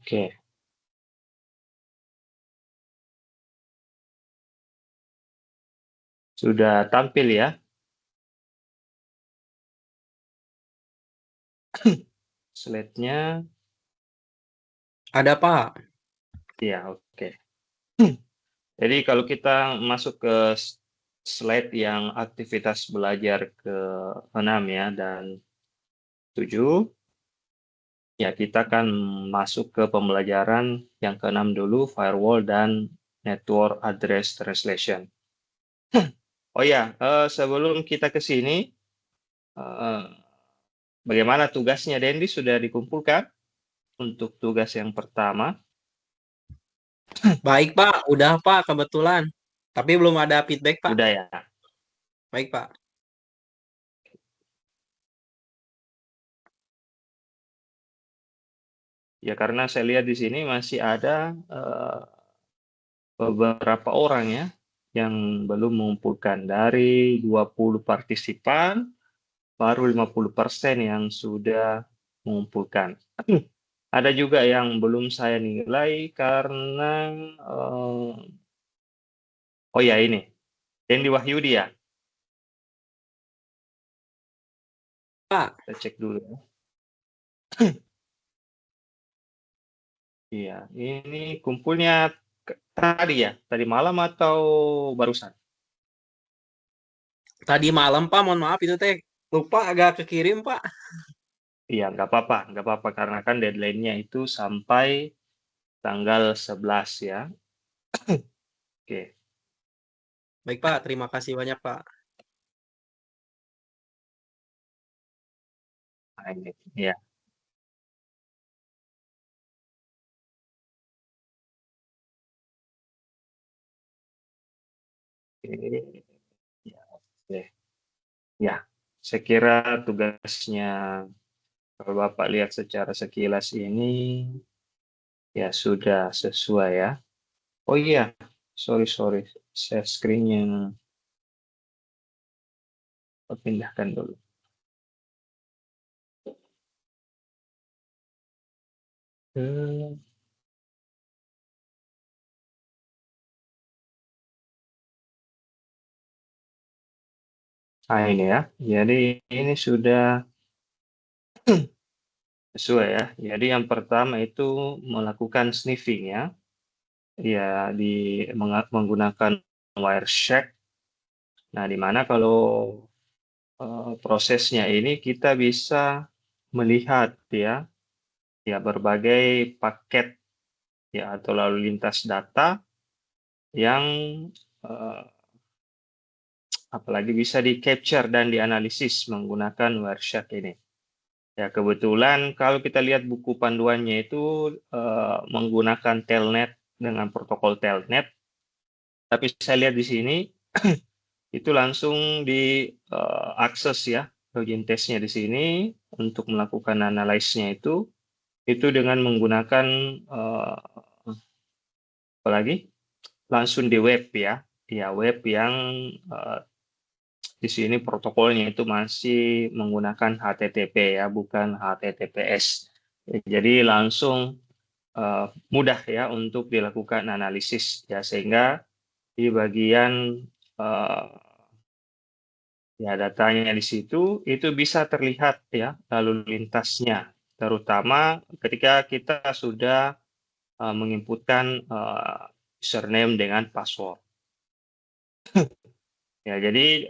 Oke, sudah tampil ya slide-nya? Ada, Pak. Ya, oke. Jadi kalau kita masuk ke slide yang aktivitas belajar ke-6 ya dan 7, ya kita akan masuk ke pembelajaran yang ke-6 dulu, firewall dan network address translation. Oh ya, sebelum kita ke sini, eh, bagaimana tugasnya Dendi sudah dikumpulkan untuk tugas yang pertama? Baik, Pak. Udah, Pak, kebetulan. Tapi belum ada feedback, Pak. Udah ya. Baik, Pak. Ya karena saya lihat di sini masih ada beberapa orang ya yang belum mengumpulkan. Dari 20 partisipan, baru 50% yang sudah mengumpulkan. Ada juga yang belum saya nilai karena oh ya ini, Dendi Wahyudi ya. Pak, Kita cek dulu ya. Iya, ini kumpulnya tadi ya, tadi malam atau barusan? tadi malam, Pak. Mohon maaf itu teh lupa agak kekirim, Pak. Iya, nggak apa-apa karena kan deadline-nya itu sampai tanggal 11 ya. Oke, Baik, Pak. Terima kasih banyak, Pak. nah ini ya. Oke, ya, oke. Ya, saya kira tugasnya kalau Bapak lihat secara sekilas ini ya sudah sesuai ya. Oh iya, sorry, saya screen-nya pindahkan dulu. Hmm. Nah ini ya, jadi ini sudah sesuai ya. Jadi yang pertama itu melakukan sniffing ya, ya menggunakan Wireshark. Nah, di mana kalau prosesnya ini kita bisa melihat ya, ya berbagai paket ya atau lalu lintas data yang eh, apalagi bisa di-capture dan dianalisis menggunakan Wireshark ini. Ya, kebetulan kalau kita lihat buku panduannya itu menggunakan Telnet dengan protokol Telnet, tapi saya lihat di sini itu langsung diakses ya login testnya di sini untuk melakukan analisisnya itu dengan menggunakan apalagi langsung di web ya, ya web yang eh, di sini protokolnya itu masih menggunakan HTTP ya, bukan HTTPS. Jadi langsung mudah ya untuk dilakukan analisis ya, sehingga di bagian eh, ya datanya di situ itu bisa terlihat ya lalu lintasnya, terutama ketika kita sudah menginputkan username dengan password. Ya, jadi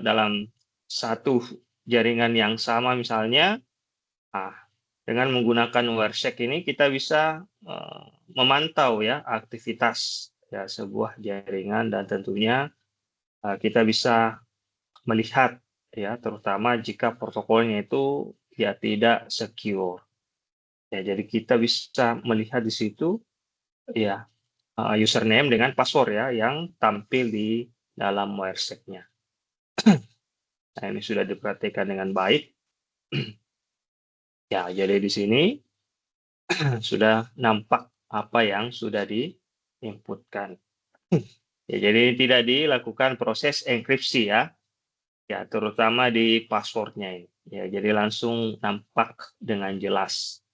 dalam satu jaringan yang sama misalnya, ah, dengan menggunakan Wireshark ini kita bisa memantau ya aktivitas ya sebuah jaringan dan tentunya kita bisa melihat ya terutama jika protokolnya itu ya tidak secure. Ya, jadi kita bisa melihat di situ ya username dengan password ya yang tampil di dalam Wireshark-nya. Nah, ini sudah diperhatikan dengan baik. Ya, jadi di sini sudah nampak apa yang sudah diinputkan. Ya, jadi tidak dilakukan proses enkripsi ya, ya terutama di passwordnya ini. Ya, jadi langsung nampak dengan jelas.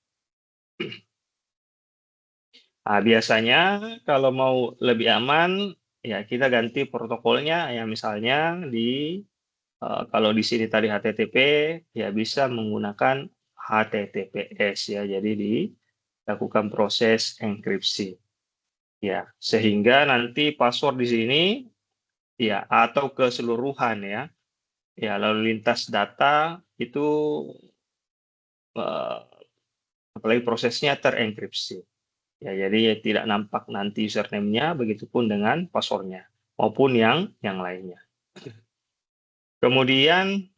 Biasanya kalau mau lebih aman, ya kita ganti protokolnya ya misalnya kalau di sini tadi HTTP, ya bisa menggunakan HTTPS ya, jadi dilakukan proses enkripsi. Ya, sehingga nanti password di sini ya atau keseluruhan ya lalu lintas data itu eh, apalagi prosesnya terenkripsi. Ya, jadi tidak nampak nanti username-nya, begitupun dengan password-nya maupun yang lainnya. Kemudian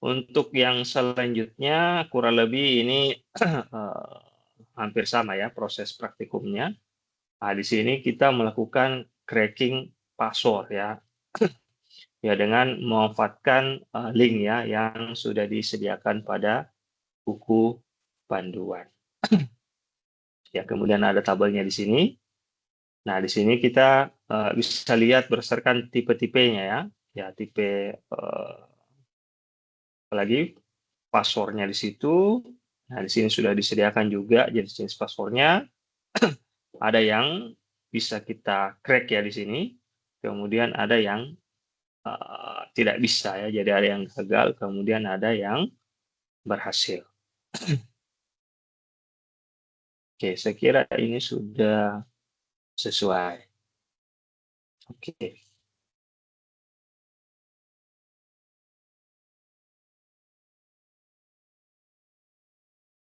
untuk yang selanjutnya kurang lebih ini hampir sama ya proses praktikumnya. Di sini kita melakukan cracking password ya, ya dengan memanfaatkan link ya yang sudah disediakan pada buku panduan. Ya, kemudian ada tabelnya di sini. Nah, di sini kita bisa lihat berdasarkan tipe-tipenya ya. Ya, tipe apalagi passwordnya di situ. Nah, di sini sudah disediakan juga jenis-jenis passwordnya. Ada yang bisa kita crack ya di sini. Kemudian ada yang tidak bisa ya. Jadi ada yang gagal, kemudian ada yang berhasil. Oke, saya kira ini sudah sesuai. Oke.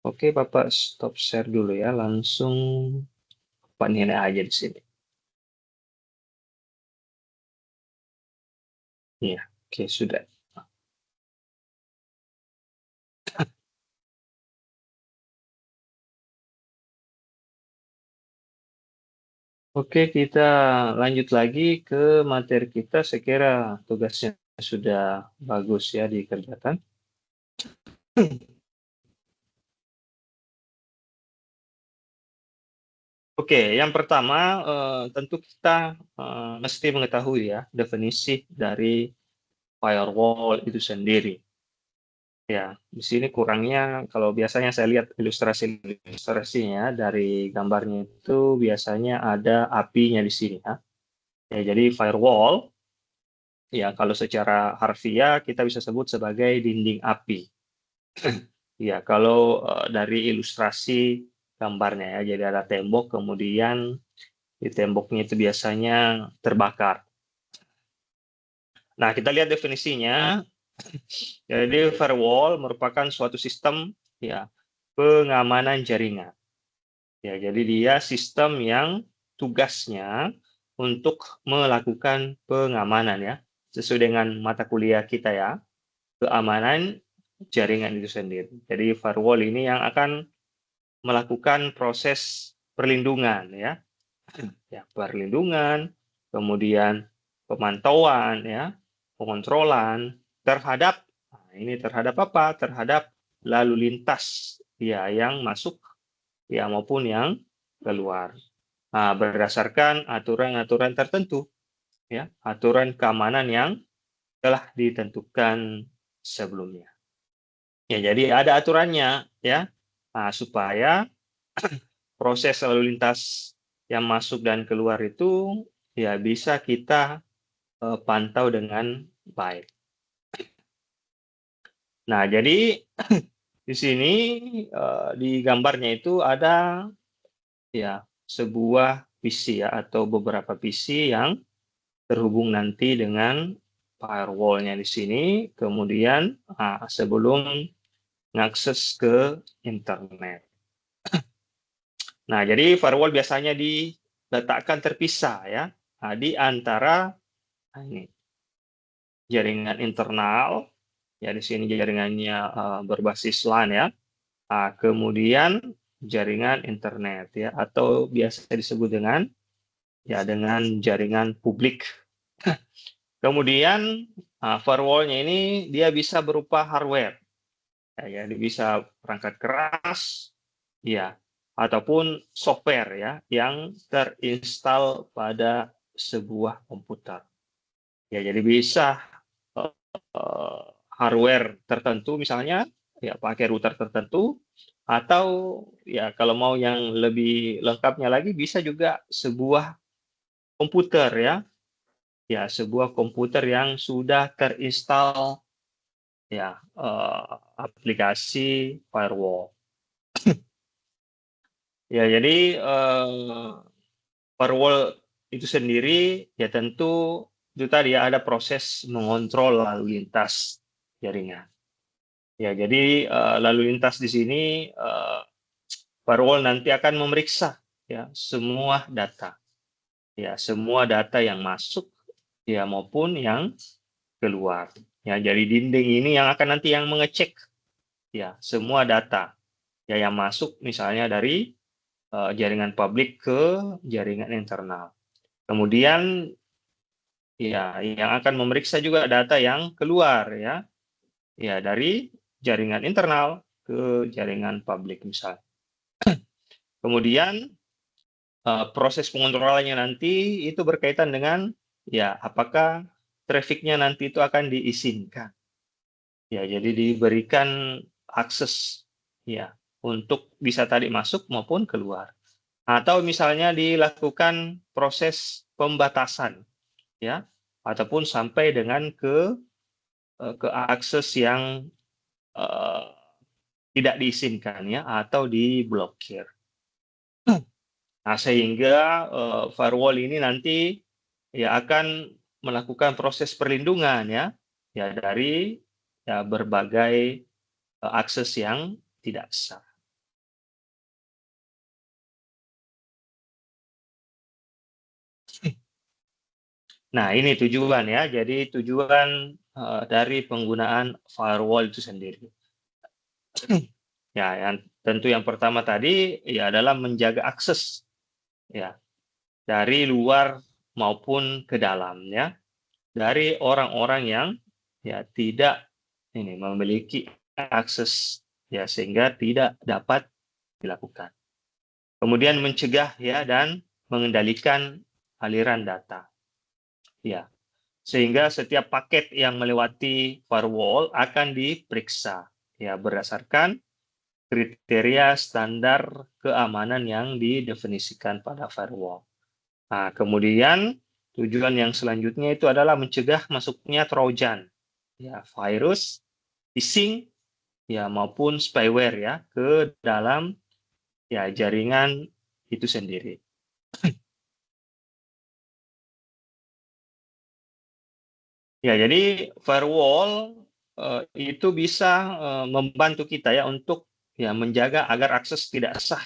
Oke, Bapak stop share dulu ya. Langsung Pak nilai aja di sini. Iya, oke sudah. Oke, kita lanjut lagi ke materi kita. Saya kira tugasnya sudah bagus ya dikerjakan. Oke, yang pertama tentu kita mesti mengetahui ya definisi dari firewall itu sendiri. Ya, di sini kurangnya kalau biasanya saya lihat ilustrasinya dari gambarnya itu biasanya ada apinya di sini ya. Ya, jadi firewall ya kalau secara harfiah kita bisa sebut sebagai dinding api. Ya, kalau dari ilustrasi gambarnya ya, jadi ada tembok kemudian di temboknya itu biasanya terbakar. Nah, kita lihat definisinya. Jadi firewall merupakan suatu sistem ya pengamanan jaringan. Ya, jadi dia sistem yang tugasnya untuk melakukan pengamanan ya, sesuai dengan mata kuliah kita ya, keamanan jaringan itu sendiri. Jadi firewall ini yang akan melakukan proses perlindungan ya, ya perlindungan, kemudian pemantauan ya, pengontrolan terhadap ini terhadap apa? Terhadap lalu lintas ya yang masuk ya maupun yang keluar. Berdasarkan aturan-aturan tertentu ya, aturan keamanan yang telah ditentukan sebelumnya. Ya, jadi ada aturannya ya, supaya proses lalu lintas yang masuk dan keluar itu ya bisa kita pantau dengan baik. Nah, jadi di sini di gambarnya itu ada ya sebuah PC ya atau beberapa PC yang terhubung nanti dengan firewall-nya di sini, kemudian sebelum mengakses ke internet. Nah, jadi firewall biasanya diletakkan terpisah ya di antara ini jaringan internal, ya di sini jaringannya berbasis LAN ya, kemudian jaringan internet ya atau biasa disebut dengan jaringan publik. Kemudian firewall-nya ini dia bisa berupa hardware, ya, dia bisa perangkat keras, ya, ataupun software ya yang terinstal pada sebuah komputer. Ya, jadi bisa hardware tertentu misalnya ya pakai router tertentu Atau ya kalau mau yang lebih lengkapnya lagi bisa juga sebuah komputer ya. Ya, sebuah komputer yang sudah terinstall ya aplikasi firewall. Ya, jadi firewall itu sendiri ya tentu itu tadi ya ada proses mengontrol lalu lintas jaringan. Ya, jadi lalu lintas di sini firewall nanti akan memeriksa ya semua data. Ya, semua data yang masuk ya maupun yang keluar. Ya, jadi dinding ini yang akan nanti yang mengecek ya semua data ya yang masuk misalnya dari jaringan publik ke jaringan internal. Kemudian ya yang akan memeriksa juga data yang keluar ya. Ya dari jaringan internal ke jaringan publik misalnya. Kemudian proses pengontrolannya nanti itu berkaitan dengan ya apakah trafficnya nanti itu akan diizinkan. Ya, jadi diberikan akses ya untuk bisa tadi masuk maupun keluar. Atau misalnya dilakukan proses pembatasan ya ataupun sampai dengan ke akses yang eh, tidak diizinkan ya atau diblokir. Nah, sehingga firewall ini nanti ya akan melakukan proses perlindungan ya dari ya berbagai akses yang tidak sah. Nah, ini tujuan ya. Jadi tujuan dari penggunaan firewall itu sendiri. Ya, yang tentu yang pertama tadi ya adalah menjaga akses ya dari luar maupun ke dalam ya dari orang-orang yang ya tidak ini memiliki akses ya sehingga tidak dapat dilakukan. Kemudian mencegah ya dan mengendalikan aliran data. Ya, sehingga setiap paket yang melewati firewall akan diperiksa ya berdasarkan kriteria standar keamanan yang didefinisikan pada firewall. Nah, kemudian tujuan yang selanjutnya itu adalah mencegah masuknya trojan, ya virus, phishing, ya maupun spyware ya ke dalam ya jaringan itu sendiri. Ya, jadi firewall itu bisa membantu kita ya untuk ya menjaga agar akses tidak sah.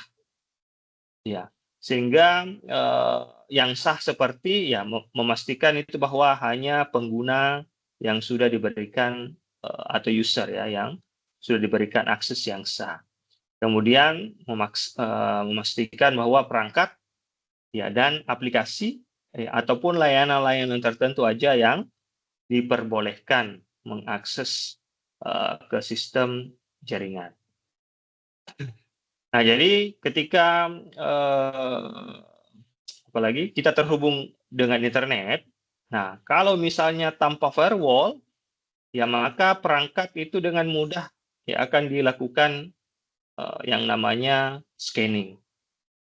Ya, sehingga yang sah seperti ya memastikan itu bahwa hanya pengguna yang sudah diberikan atau user ya yang sudah diberikan akses yang sah. Kemudian memastikan bahwa perangkat ya dan aplikasi ataupun layanan-layanan tertentu aja yang diperbolehkan mengakses ke sistem jaringan. Nah, jadi ketika apalagi kita terhubung dengan internet, nah kalau misalnya tanpa firewall, ya maka perangkat itu dengan mudah ya akan dilakukan yang namanya scanning.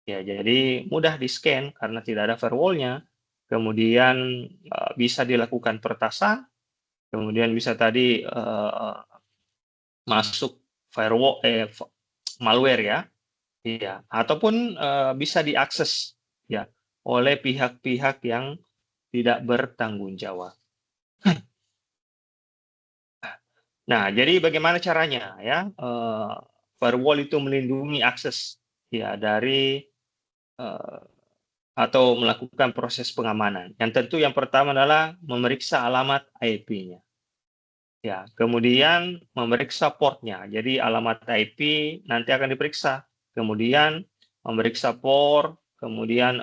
Ya, jadi mudah di-scan karena tidak ada firewall-nya. Kemudian bisa dilakukan peretasan, kemudian bisa tadi masuk firewall malware ya. Iya, ataupun bisa diakses ya oleh pihak-pihak yang tidak bertanggung jawab. Nah, jadi bagaimana caranya ya? Firewall itu melindungi akses ya dari eh, atau melakukan proses pengamanan. Yang tentu yang pertama adalah memeriksa alamat IP-nya. Ya, kemudian memeriksa portnya. Jadi alamat IP nanti akan diperiksa. Kemudian memeriksa port, kemudian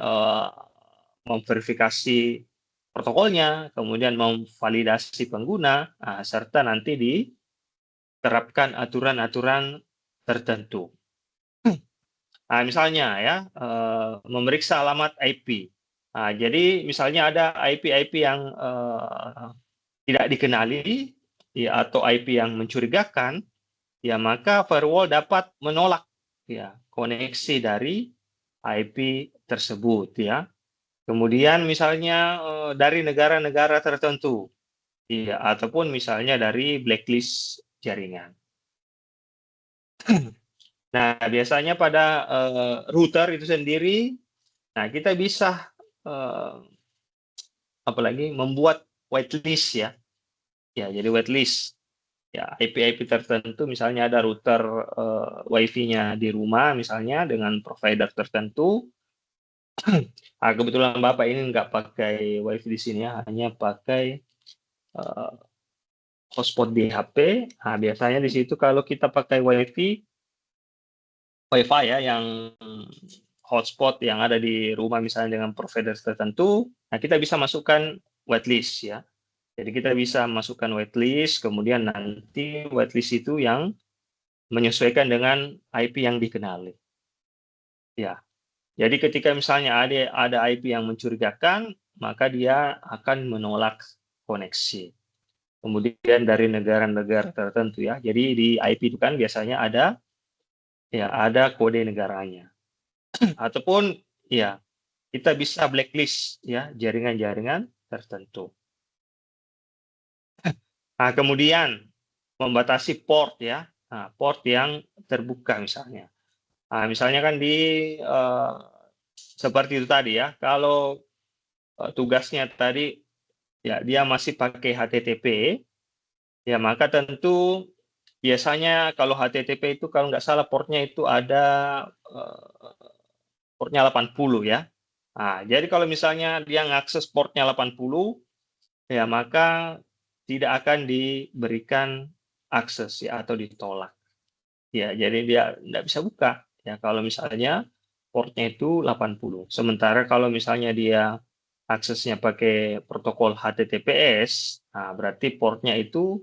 memverifikasi protokolnya, kemudian memvalidasi pengguna, serta nanti diterapkan aturan-aturan tertentu. Nah, misalnya ya, memeriksa alamat IP. Nah, jadi misalnya ada IP-IP yang tidak dikenali ya, atau IP yang mencurigakan, ya maka firewall dapat menolak ya koneksi dari IP tersebut ya. Kemudian misalnya dari negara-negara tertentu, ya, ataupun misalnya dari blacklist jaringan. Nah, biasanya pada router itu sendiri, nah kita bisa apalagi membuat whitelist ya. Ya, jadi whitelist. Ya, IP-IP tertentu, misalnya ada router Wi-Fi-nya di rumah, misalnya dengan provider tertentu. Kebetulan Bapak ini nggak pakai Wi-Fi di sini ya, hanya pakai eh, hotspot di HP. Nah, biasanya di situ kalau kita pakai Wi-Fi ya, yang hotspot yang ada di rumah misalnya dengan provider tertentu, nah kita bisa masukkan whitelist ya. Jadi kita bisa masukkan whitelist, kemudian nanti whitelist itu yang menyesuaikan dengan IP yang dikenali. Ya, jadi ketika misalnya ada IP yang mencurigakan, maka dia akan menolak koneksi. Kemudian dari negara-negara tertentu ya. Jadi di IP itu kan biasanya ada kode negaranya. Ataupun ya kita bisa blacklist ya jaringan-jaringan tertentu. Nah, kemudian membatasi port ya. Nah, port yang terbuka misalnya. Nah, misalnya kan seperti itu tadi ya. Kalau tugasnya tadi ya dia masih pakai HTTP, ya maka tentu biasanya kalau HTTP itu kalau nggak salah portnya itu ada portnya 80 ya. Nah, jadi kalau misalnya dia ngakses portnya 80, ya maka tidak akan diberikan akses ya atau ditolak. Ya, jadi dia tidak bisa buka ya kalau misalnya portnya itu 80. Sementara kalau misalnya dia aksesnya pakai protokol HTTPS, nah berarti portnya itu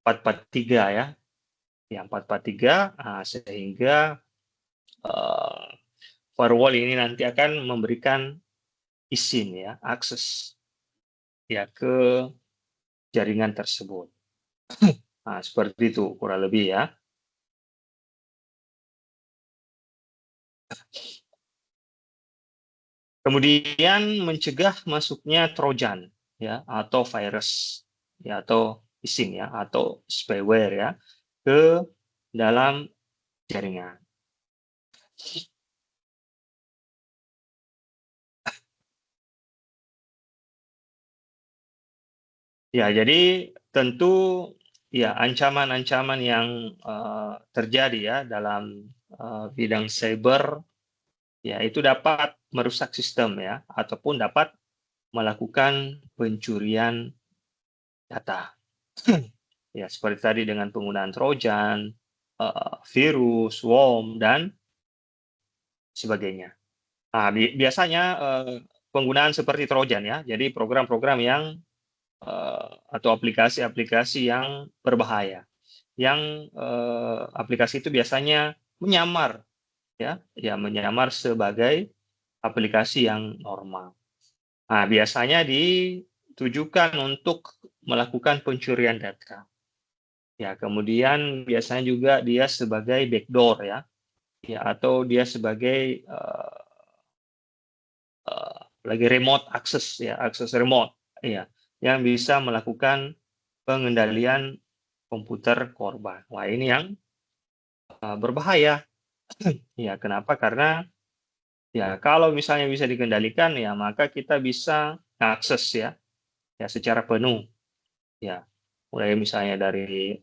443 ya. Ya 443, nah, sehingga uh, firewall ini nanti akan memberikan izin ya, akses ya ke jaringan tersebut. Nah, seperti itu kurang lebih ya. Kemudian mencegah masuknya Trojan ya atau virus ya atau phishing ya atau spyware ya ke dalam jaringan. Ya, jadi tentu ya ancaman-ancaman yang terjadi ya dalam bidang cyber ya itu dapat merusak sistem ya ataupun dapat melakukan pencurian data. Ya, seperti tadi dengan penggunaan Trojan, virus, worm dan sebagainya. Nah, biasanya penggunaan seperti Trojan ya. Jadi program-program yang atau aplikasi-aplikasi yang berbahaya. Yang aplikasi itu biasanya menyamar ya menyamar sebagai aplikasi yang normal. Nah, biasanya ditujukan untuk melakukan pencurian data. Ya, kemudian biasanya juga dia sebagai backdoor ya, ya atau dia sebagai lagi remote access ya, akses remote ya, yang bisa melakukan pengendalian komputer korban. Wah, ini yang berbahaya. Ya, kenapa? Karena ya kalau misalnya bisa dikendalikan ya maka kita bisa akses ya secara penuh ya. Mulai misalnya dari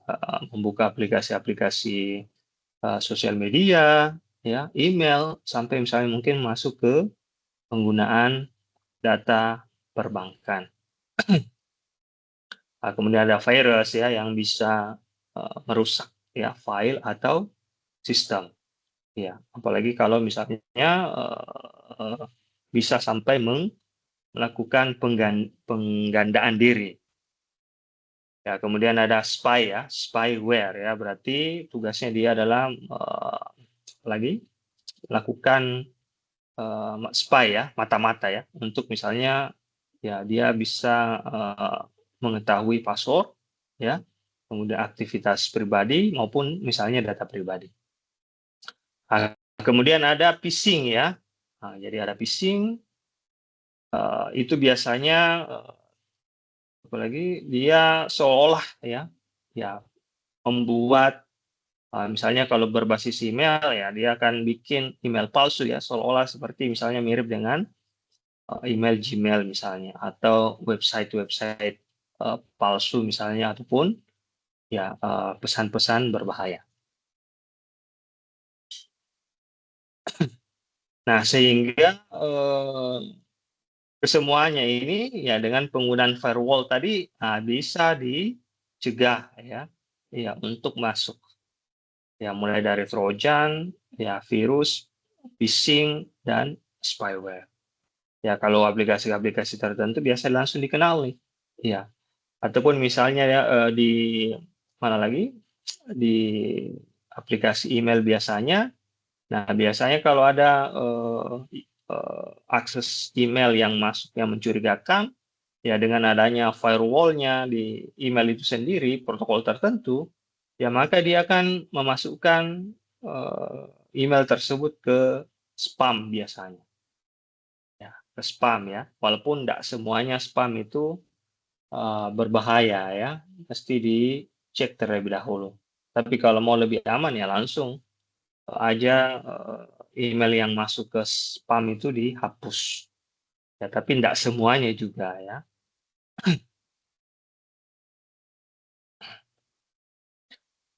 membuka aplikasi-aplikasi sosial media, ya, email, sampai misalnya mungkin masuk ke penggunaan data perbankan. Kemudian ada virus ya yang bisa merusak ya file atau sistem. Ya, apalagi kalau misalnya bisa sampai melakukan penggandaan diri. Ya, kemudian ada spy ya, spyware ya, berarti tugasnya dia adalah lagi lakukan spy ya, mata-mata ya, untuk misalnya ya dia bisa mengetahui password ya, kemudian aktivitas pribadi maupun misalnya data pribadi. Kemudian ada phishing ya. Nah, jadi ada phishing, itu biasanya, apalagi dia seolah ya membuat, misalnya kalau berbasis email ya, dia akan bikin email palsu ya, seolah-olah seperti misalnya mirip dengan, email Gmail misalnya, atau website-website, palsu misalnya, ataupun ya, pesan-pesan berbahaya. Nah, sehingga, kesemuanya ini ya dengan penggunaan firewall tadi, bisa dicegah ya untuk masuk. Ya mulai dari trojan, ya virus, phishing, dan spyware. Ya kalau aplikasi-aplikasi tertentu biasa langsung dikenal nih. Ya, ataupun misalnya ya, di mana lagi, di aplikasi email biasanya. Nah, biasanya kalau ada, akses email yang masuk yang mencurigakan, ya dengan adanya firewall-nya di email itu sendiri, protokol tertentu, ya maka dia akan memasukkan, email tersebut ke spam biasanya, ya, ke spam ya. Walaupun tidak semuanya spam itu, berbahaya ya, mesti dicek terlebih dahulu. Tapi kalau mau lebih aman ya langsung aja, email yang masuk ke spam itu dihapus. Ya, tapi tidak semuanya juga ya.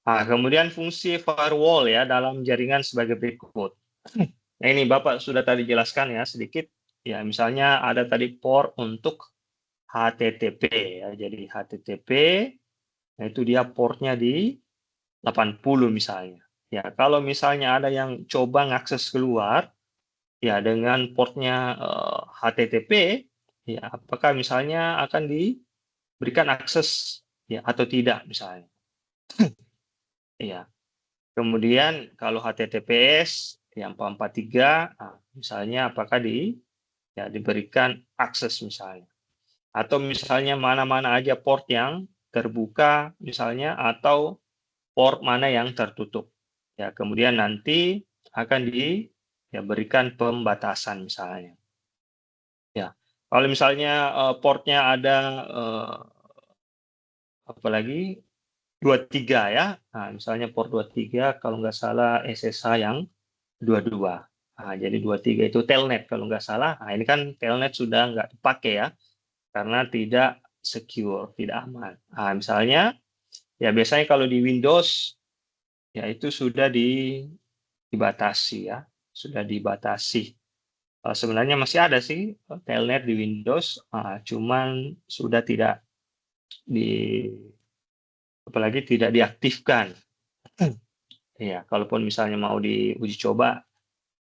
Nah, kemudian fungsi firewall ya dalam jaringan sebagai berikut. Nah, ini Bapak sudah tadi jelaskan ya sedikit. Ya, misalnya ada tadi port untuk HTTP ya. Jadi HTTP, nah itu dia portnya di 80 misalnya. Ya, kalau misalnya ada yang coba ngakses keluar, ya dengan portnya, HTTP, ya apakah misalnya akan diberikan akses ya atau tidak misalnya. Iya. Kemudian kalau HTTPS yang 443, misalnya apakah diberikan akses misalnya. Atau misalnya mana-mana aja port yang terbuka misalnya, atau port mana yang tertutup. Ya, kemudian nanti akan diberikan pembatasan misalnya. Ya, kalau misalnya, portnya ada, apalagi 23 ya, nah misalnya port 23 kalau nggak salah SSH yang 22. Nah, jadi 23 itu telnet kalau nggak salah. Nah, ini kan telnet sudah nggak dipakai ya, karena tidak secure, tidak aman. Nah, misalnya, ya biasanya kalau di Windows, ya itu sudah dibatasi ya, sudah dibatasi. Sebenarnya masih ada sih telnet di Windows, cuman sudah tidak di apalagi tidak diaktifkan. Ya, kalaupun misalnya mau diuji coba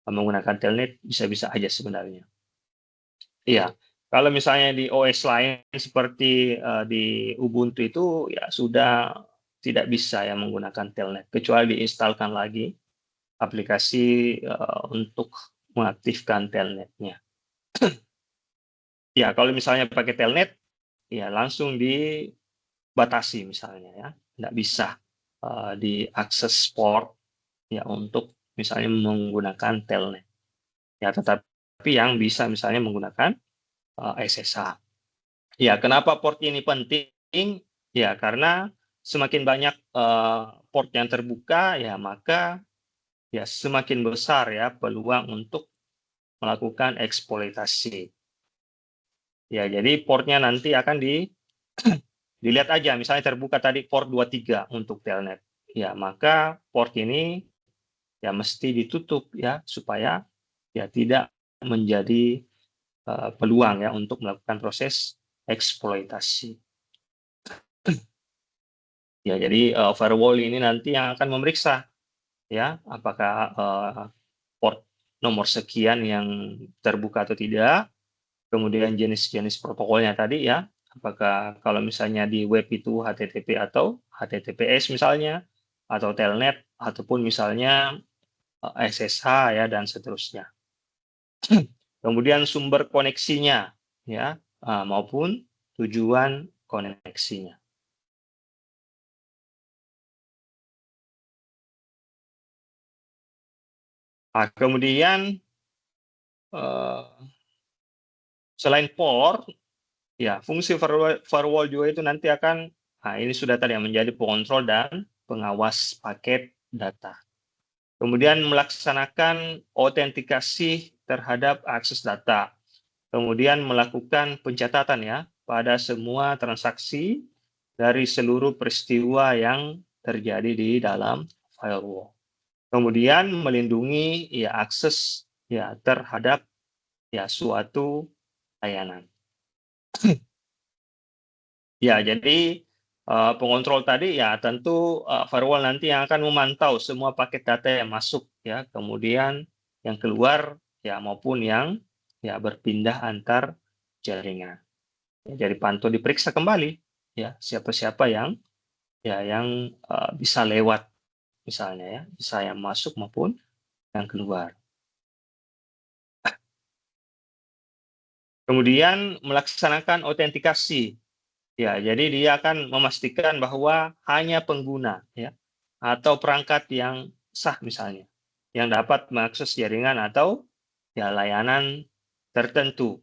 menggunakan telnet bisa-bisa aja sebenarnya. Iya, kalau misalnya di OS lain seperti, di Ubuntu itu ya sudah tidak bisa ya menggunakan telnet, kecuali diinstalkan lagi aplikasi, untuk mengaktifkan telnetnya. Ya, kalau misalnya pakai telnet, ya langsung dibatasi misalnya ya, nggak bisa, diakses port ya untuk misalnya menggunakan telnet. Ya, tetapi yang bisa misalnya menggunakan, SSH. Ya, kenapa port ini penting? Ya, karena semakin banyak, port yang terbuka, ya maka ya semakin besar ya peluang untuk melakukan eksploitasi. Ya, jadi portnya nanti akan dilihat aja, misalnya terbuka tadi port 23 untuk telnet. Ya, maka port ini ya mesti ditutup ya, supaya ya tidak menjadi, peluang ya untuk melakukan proses eksploitasi. Ya, jadi, firewall ini nanti yang akan memeriksa ya, apakah, port nomor sekian yang terbuka atau tidak, kemudian jenis-jenis protokolnya tadi ya, apakah kalau misalnya di web itu HTTP atau HTTPS misalnya, atau telnet, ataupun misalnya, SSH ya, dan seterusnya. Kemudian sumber koneksinya ya, maupun tujuan koneksinya. Nah, kemudian selain port, ya fungsi firewall juga itu nanti akan, nah ini sudah tadi yang menjadi pengontrol dan pengawas paket data. Kemudian melaksanakan autentikasi terhadap akses data. Kemudian melakukan pencatatan ya pada semua transaksi dari seluruh peristiwa yang terjadi di dalam firewall. Kemudian melindungi ya akses ya terhadap ya suatu layanan. Ya, jadi pengontrol tadi ya tentu firewall nanti yang akan memantau semua paket data yang masuk ya, kemudian yang keluar ya maupun yang ya berpindah antar jaringan. Ya, jadi pantau diperiksa kembali ya siapa-siapa yang bisa lewat misalnya ya, bisa yang masuk maupun yang keluar. Kemudian melaksanakan autentikasi. Ya, jadi dia akan memastikan bahwa hanya pengguna ya atau perangkat yang sah misalnya yang dapat mengakses jaringan atau ya layanan tertentu.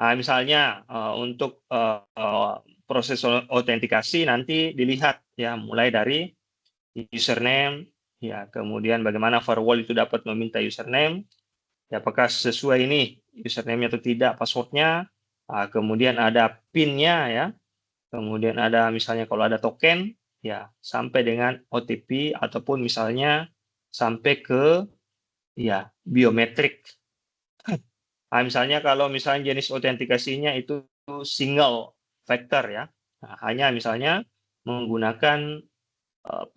Nah, misalnya untuk proses autentikasi nanti dilihat ya mulai dari username ya kemudian bagaimana firewall itu dapat meminta username ya, apakah sesuai ini username-nya atau tidak passwordnya. Kemudian ada PIN-nya ya. Kemudian ada misalnya kalau ada token, ya sampai dengan OTP ataupun misalnya sampai ke ya biometrik. Misalnya kalau misalnya jenis autentikasinya itu single factor ya, hanya misalnya menggunakan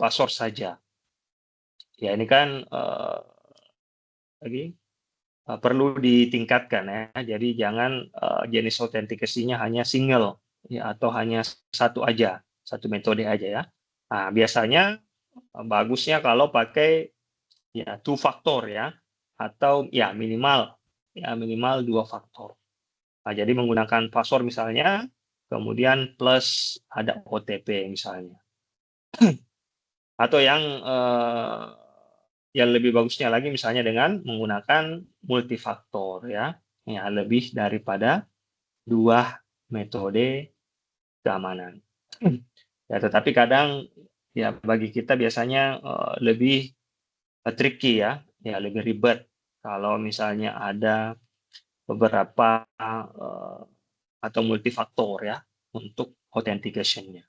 password saja. Ya ini kan lagi perlu ditingkatkan ya. Jadi jangan jenis autentikasinya hanya single ya atau hanya satu aja, satu metode aja ya. Nah, biasanya bagusnya kalau pakai ya two factor ya atau ya minimal dua faktor. Nah, jadi menggunakan password misalnya, kemudian plus ada OTP misalnya. Atau yang lebih bagusnya lagi misalnya dengan menggunakan multifaktor ya, ya lebih daripada dua metode keamanan. Ya, tetapi kadang ya bagi kita biasanya lebih tricky ya, ya lebih ribet kalau misalnya ada beberapa atau multifaktor ya untuk authentication-nya.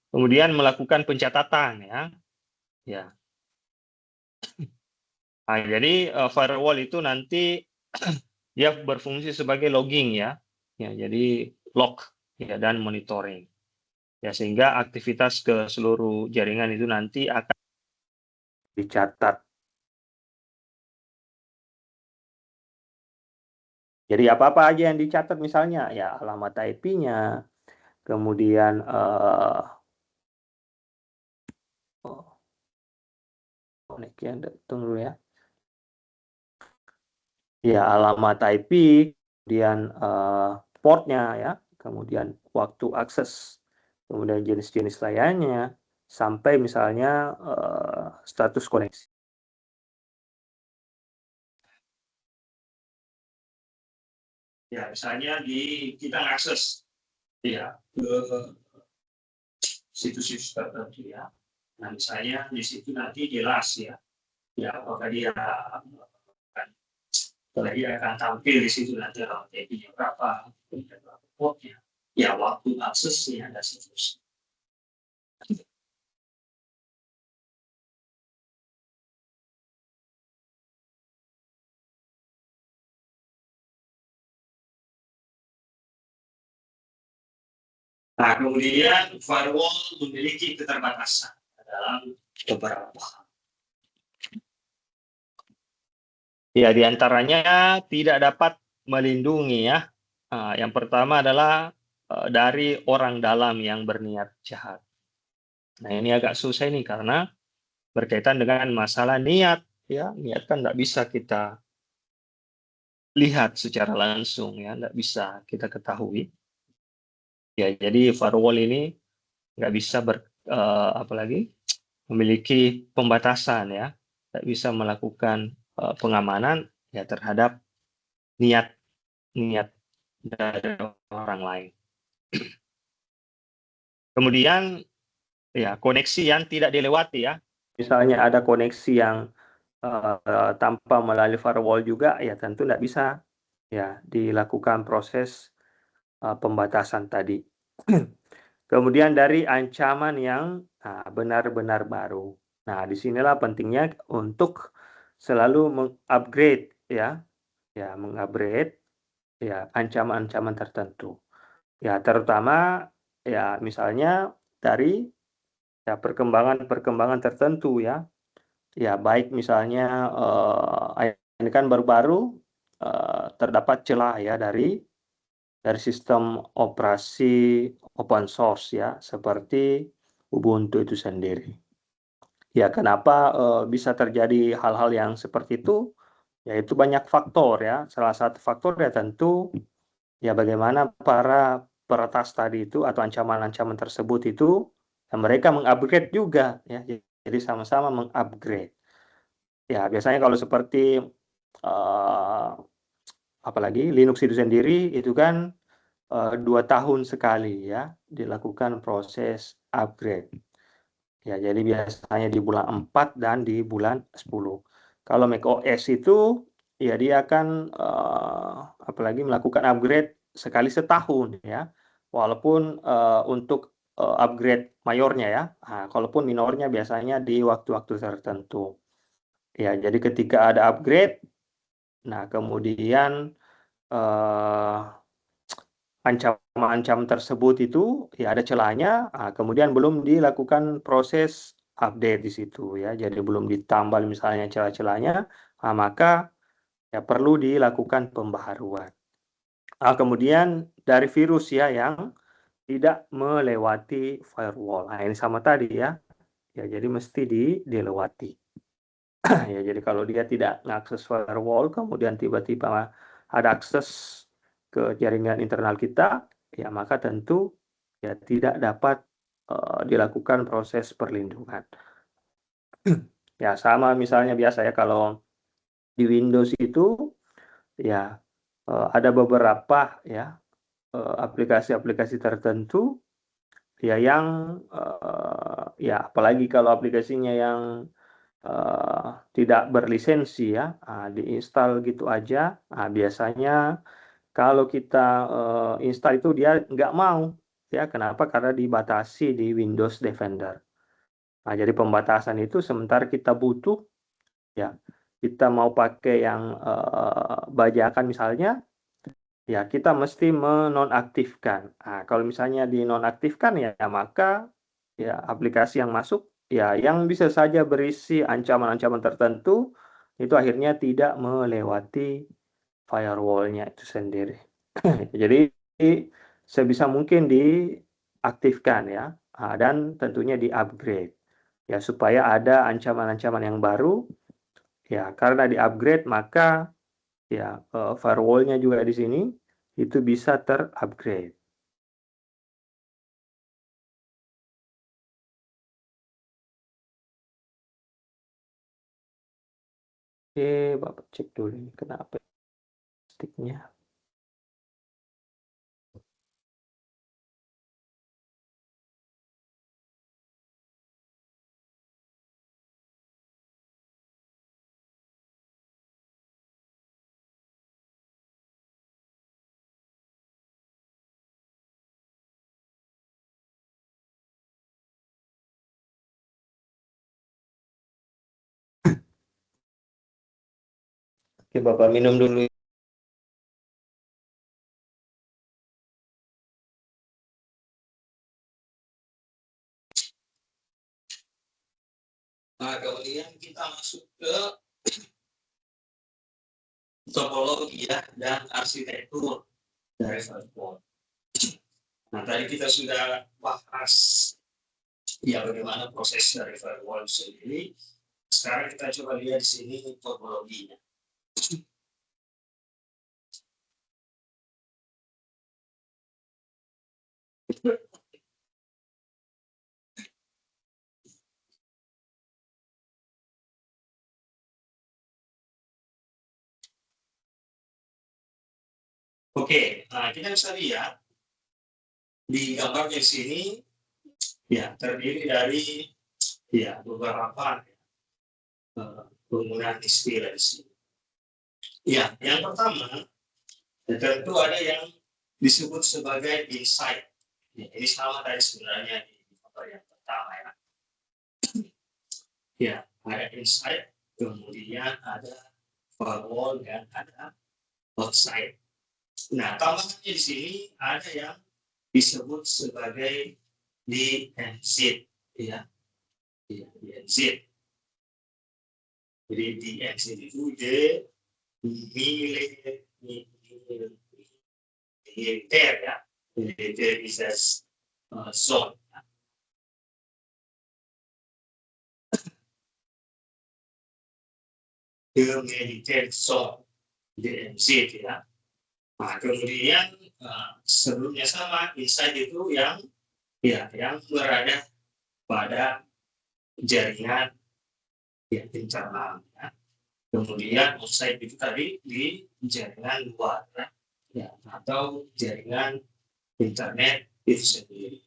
Kemudian melakukan pencatatan ya. Ya. Nah, jadi firewall itu nanti dia berfungsi sebagai logging ya. Ya, jadi log ya dan monitoring. Ya, sehingga aktivitas ke seluruh jaringan itu nanti akan dicatat. Jadi apa-apa aja yang dicatat misalnya ya alamat IP-nya, kemudian tunggu ya. Ya alamat IP, kemudian portnya ya, kemudian waktu akses, kemudian jenis-jenis layannya, sampai misalnya status koneksi. Ya, misalnya kita akses ya ke situs-situs tertentu ya. Nah, misalnya di situ nanti jelas ya, ya apakah dia akan tampil di situ nanti alamat IP-nya berapa, kemudian berapa portnya, ya waktu aksesnya dan seterusnya. Nah, kemudian firewall memiliki keterbatasan dalam beberapa hal. Ya, diantaranya tidak dapat melindungi ya. Nah, yang pertama adalah dari orang dalam yang berniat jahat. Nah, ini agak susah ini karena berkaitan dengan masalah niat. Ya, niat kan tidak bisa kita lihat secara langsung ya, tidak bisa kita ketahui. Ya, jadi firewall ini nggak bisa apalagi memiliki pembatasan ya, tidak bisa melakukan pengamanan ya terhadap niat dari orang lain. Kemudian ya koneksi yang tidak dilewati ya, misalnya ada koneksi yang tanpa melalui firewall juga ya tentu tidak bisa ya dilakukan proses pembatasan tadi. Kemudian dari ancaman yang benar-benar baru. Nah, disinilah pentingnya untuk selalu mengupgrade ya, mengupgrade ya ancaman-ancaman tertentu. Ya, terutama ya misalnya dari ya perkembangan-perkembangan tertentu ya. Ya, baik misalnya ini kan baru-baru terdapat celah ya dari sistem operasi open source ya, seperti Ubuntu itu sendiri. Ya, kenapa bisa terjadi hal-hal yang seperti itu? Yaitu banyak faktor ya. Salah satu faktor ya tentu ya bagaimana para peretas tadi itu atau ancaman-ancaman tersebut itu mereka mengupgrade juga ya. Jadi sama-sama mengupgrade. Ya, biasanya kalau seperti apalagi Linux itu sendiri itu kan 2 tahun sekali ya dilakukan proses upgrade. Ya, jadi biasanya di bulan 4 dan di bulan 10. Kalau macOS itu ya dia akan apalagi melakukan upgrade sekali setahun ya. Walaupun untuk upgrade mayornya ya. Nah, kalaupun minornya biasanya di waktu-waktu tertentu. Ya, jadi ketika ada upgrade, nah kemudian ancaman-ancaman tersebut itu ya ada celahnya, kemudian belum dilakukan proses update di situ ya, jadi belum ditambal misalnya celah-celahnya, maka ya perlu dilakukan pembaharuan. Kemudian dari virus ya yang tidak melewati firewall. Nah, ini sama tadi ya. Ya, jadi mesti dilewati. Ya, jadi kalau dia tidak mengakses firewall, kemudian tiba-tiba ada akses ke jaringan internal kita, ya maka tentu ya tidak dapat dilakukan proses perlindungan. Ya, sama misalnya biasa ya kalau di Windows itu ya ada beberapa ya aplikasi-aplikasi tertentu ya yang ya apalagi kalau aplikasinya yang tidak berlisensi ya, diinstal gitu aja. Biasanya kalau kita install itu dia nggak mau ya. Kenapa? Karena dibatasi di Windows Defender. Jadi pembatasan itu sementara kita butuh ya, kita mau pakai yang bajakan misalnya, ya kita mesti menonaktifkan. Kalau misalnya dinonaktifkan ya maka ya aplikasi yang masuk ya yang bisa saja berisi ancaman-ancaman tertentu itu akhirnya tidak melewati firewall-nya itu sendiri. Jadi sebisa mungkin diaktifkan ya, dan tentunya di-upgrade ya supaya ada ancaman-ancaman yang baru ya, karena di-upgrade maka ya firewall-nya juga di sini itu bisa ter-upgrade. Oke, Bapak cek dulu ini kenapa sticknya. Oke, Bapak minum dulu. Kemudian kita masuk ke topologi ya dan arsitektur dari firewall. Tadi kita sudah bahas ya bagaimana proses dari firewall sendiri. Sekarang kita coba lihat di sini topologinya. Oke, nah kita bisa lihat di gambar di sini ya terdiri dari ya beberapa penggunaan istilah di sini. Ya, yang pertama tentu ada yang disebut sebagai insight. Ya, ini sama tadi sebenarnya di gambar yang pertama ya. Ya, ada insight, kemudian ada firewall dan ada outside. Nah, tambahannya di sini ada yang disebut sebagai DNZ, ya, DNZ. Jadi DNZ itu militer ya, militer is zone. The militer zone, DNZ ya. Nah, kemudian sebelumnya sama inside itu yang berada pada jaringan internal ya. Kemudian outside itu tadi di jaringan luar ya, atau jaringan internet itu sendiri.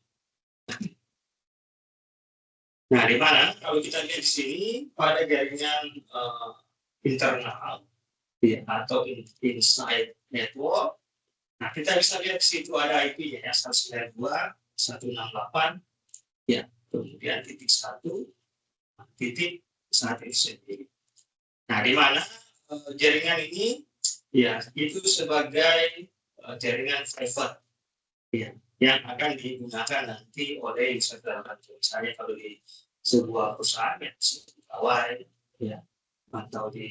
Nah, di mana kalau kita lihat di sini pada jaringan internal ya, atau inside network, nah kita bisa lihat di situ ada IP-nya ya 192.168 ya, kemudian .1 titik saat itu sendiri. Nah, di mana jaringan ini ya itu sebagai jaringan private ya, yang akan digunakan nanti oleh user tertentu. Misalnya kalau di sebuah perusahaan ya, di pegawai ya, atau di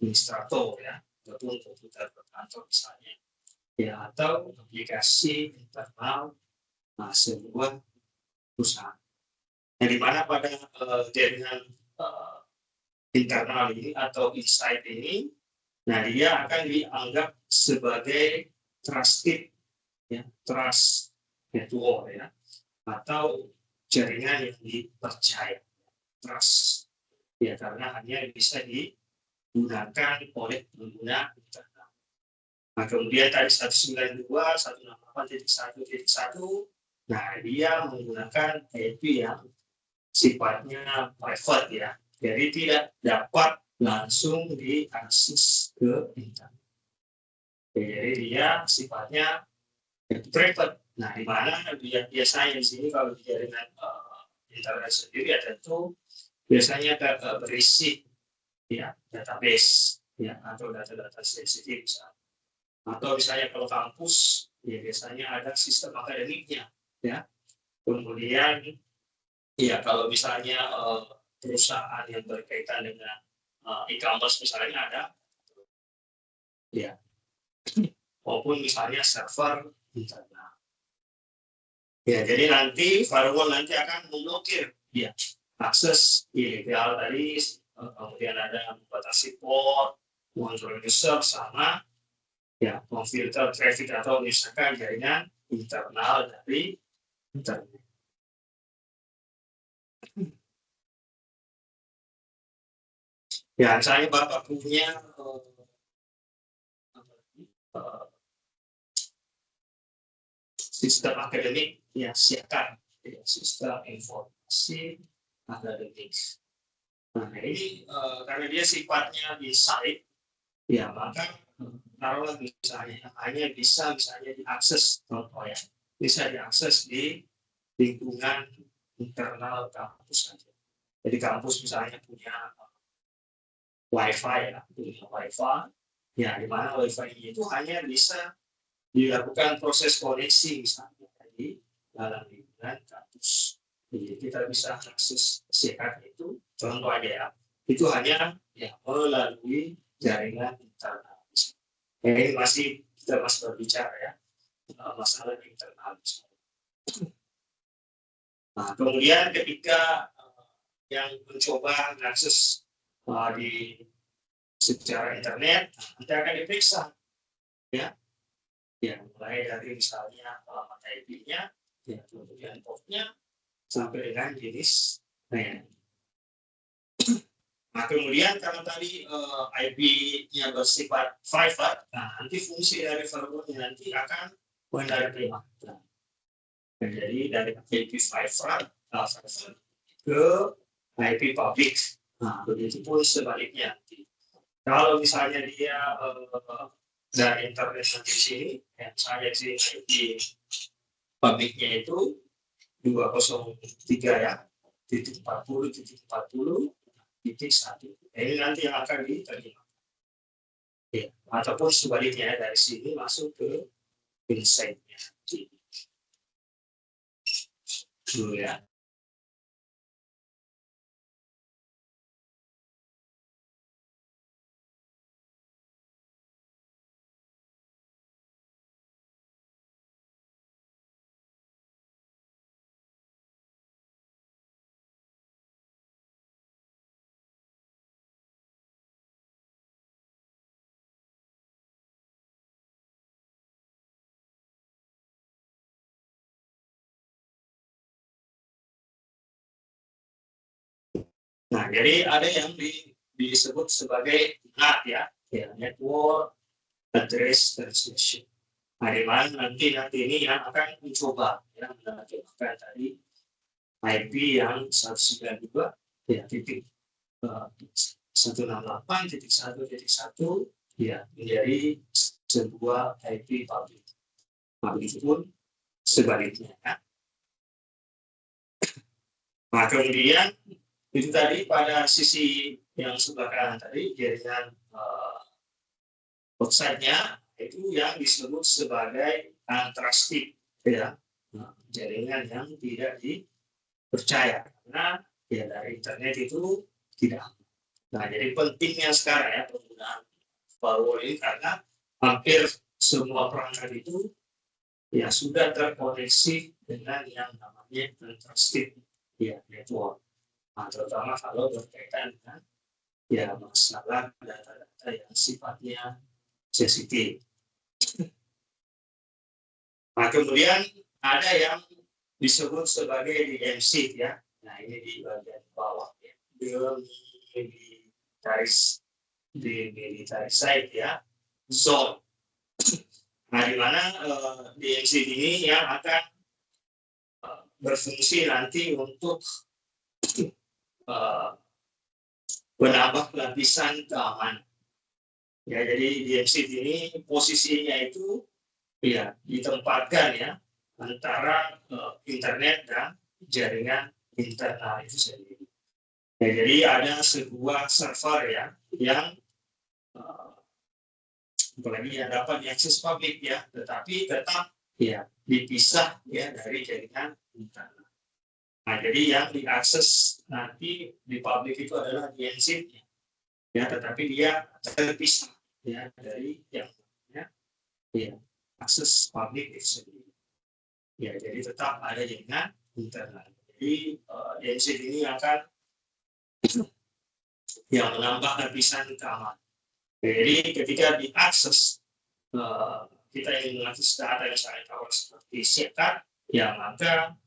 administrator ya, ataupun komputer kantor misalnya ya, atau aplikasi internal sebuah perusahaan. Nah, di mana pada jaringan internal ini atau inside ini, nah dia akan dianggap sebagai trusted ya, trust network ya, atau jaringan yang dipercaya, trust ya, karena hanya bisa digunakan oleh pengguna internal. Nah, kemudian tadi 192.168.1.1, nah dia menggunakan IP yang sifatnya private ya, jadi tidak dapat langsung diakses ke internet. Jadi dia sifatnya private. Nah, di mana dia biasanya di sini kalau di jaringan internet sendiri ya tentu biasanya berisi ya database ya, atau data-data sensitif misalnya. Atau misalnya kalau kampus ya biasanya ada sistem akademiknya ya. Kemudian ya kalau misalnya perusahaan yang berkaitan dengan e-commerce misalnya ada ya, maupun misalnya server internal. Ya, jadi nanti firewall nanti akan memblokir ya akses ilegal tadi, kemudian ada membatasi port, mengontrol user, sama ya memfilter traffic atau misalkan jaringan internal dari internet. Ya, saya Bapak punya sistem akademik yang siapkan ya, sistem informasi akademik. Nah, ini karena dia sifatnya di site, ya maka taruhlah misalnya hanya bisa misalnya diakses, contoh ya, bisa diakses di lingkungan internal kampus saja. Jadi kampus misalnya punya wifi ya, punya wifi, ya di mana wifi itu hanya bisa dilakukan proses koneksi misalnya di dalam lingkungan kampus. Jadi kita bisa akses siaran itu, contoh aja ya, itu hanya ya melalui jaringan internal. Ini kita masih berbicara ya masalah internal. Nah, kemudian ketika yang mencoba mengakses di secara internet, nanti akan diperiksa ya, mulai dari misalnya alamat IP-nya, ya, kemudian portnya, sampai dengan jenis layanan. Nah, kemudian karena tadi IP-nya bersifat private, nah nanti fungsi dari firewall nanti akan menerima. Nah, jadi dari IP private ke IP public. Nah, begitu pun sebaliknya. Kalau misalnya dia dari internet nanti sini, yang saya sih IP publiknya itu 203 ya, titik 40.40.1. Ini nanti yang akan diterima. Ya, ataupun sebaliknya dari sini masuk ke insight-nya. Dulu ya. Nah, jadi ada yang disebut sebagai NAT ya, Network Address Translation. Nah, di mana nanti ini yang akan mencoba ya, menerjemahkan tadi IP yang 192 ya titik 168.1.1 ya menjadi sebuah IP public. Nah, begitupun sebaliknya ya. Nah, kemudian itu tadi pada sisi yang sebelah kanan tadi jaringan outside-nya itu yang disebut sebagai untrusted ya, jaringan yang tidak dipercaya karena ya dari internet itu tidak. Nah, jadi pentingnya sekarang ya penggunaan firewall ini karena hampir semua perangkat itu ya sudah terkoneksi dengan yang namanya untrusted ya network. Nah, terutama kalau berkaitan dengan ya masalah data-data yang sifatnya sensitif. Nah, kemudian ada yang disebut sebagai DMZ ya. Nah, ini di bagian bawah ya. Demilitarized ya, zone. Nah, di mana DMZ ini yang akan berfungsi nanti untuk menambah lapisan keamanan. Ya, jadi DMZ ini posisinya itu ya ditempatkan ya antara internet dan jaringan internal itu sendiri. Ya, jadi ada sebuah server ya yang apalagi yang dapat diakses publik ya, tetapi tetap ya dipisah ya dari jaringan internal. Nah, jadi yang diakses nanti di publik itu adalah DMZ ya, tetapi dia terpisah ya dari yang ya akses publik itu sendiri. Ya, jadi tetap ada jaringan internal. Jadi DMZ ini akan yang menambah lapisan keamanan. Jadi ketika diakses kita ingin mengakses data yang saya tahu seperti sikat, ya maka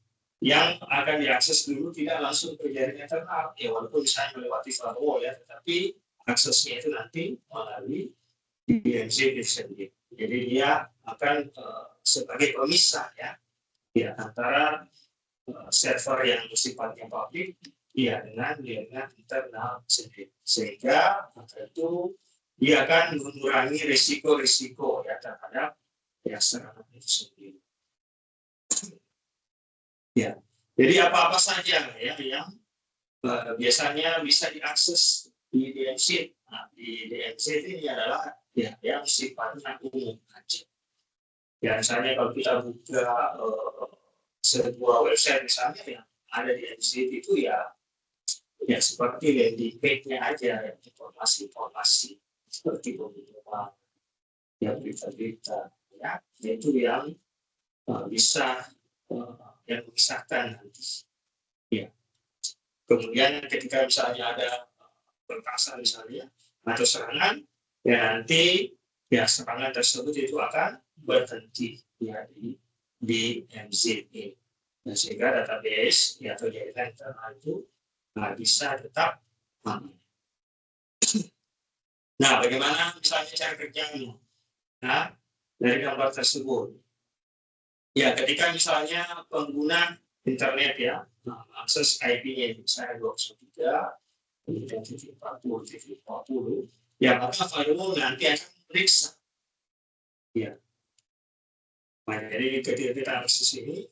yang akan diakses dulu tidak langsung ke jaringan internal, ya walaupun misalnya melewati firewall ya, tetapi aksesnya itu nanti melalui DMZ itu sendiri. Jadi dia akan sebagai pemisah ya antara server yang sifatnya publik ya dengan jaringan internal sendiri, sehingga itu dia akan mengurangi risiko-risiko ya terhadap ya serangan itu sendiri. Ya, jadi apa-apa saja ya yang biasanya bisa diakses di DMZ. Nah, di DMZ ini adalah ya yang sifatnya umum saja. Ya, misalnya kalau kita buka sebuah website misalnya yang ada di DMZ itu ya seperti landing page-nya aja ya, informasi-informasi seperti pengumuman ya berita-berita ya itu yang bisa yang memisahkan nanti ya. Kemudian ketika misalnya ada pertasan misalnya atau serangan ya nanti ya serangan tersebut itu akan berhenti ya di MZE. Nah, sehingga database ya atau jaringan internal itu bisa tetap aman. Nah, bagaimana misalnya cara kerjanya? Nah, dari gambar tersebut. Ya, ketika misalnya pengguna internet ya, akses IP-nya itu misalnya 203, kemudian 740, 740, ya maka firewall nanti akan memeriksa. Ya, nah, jadi ketika kita akses ini,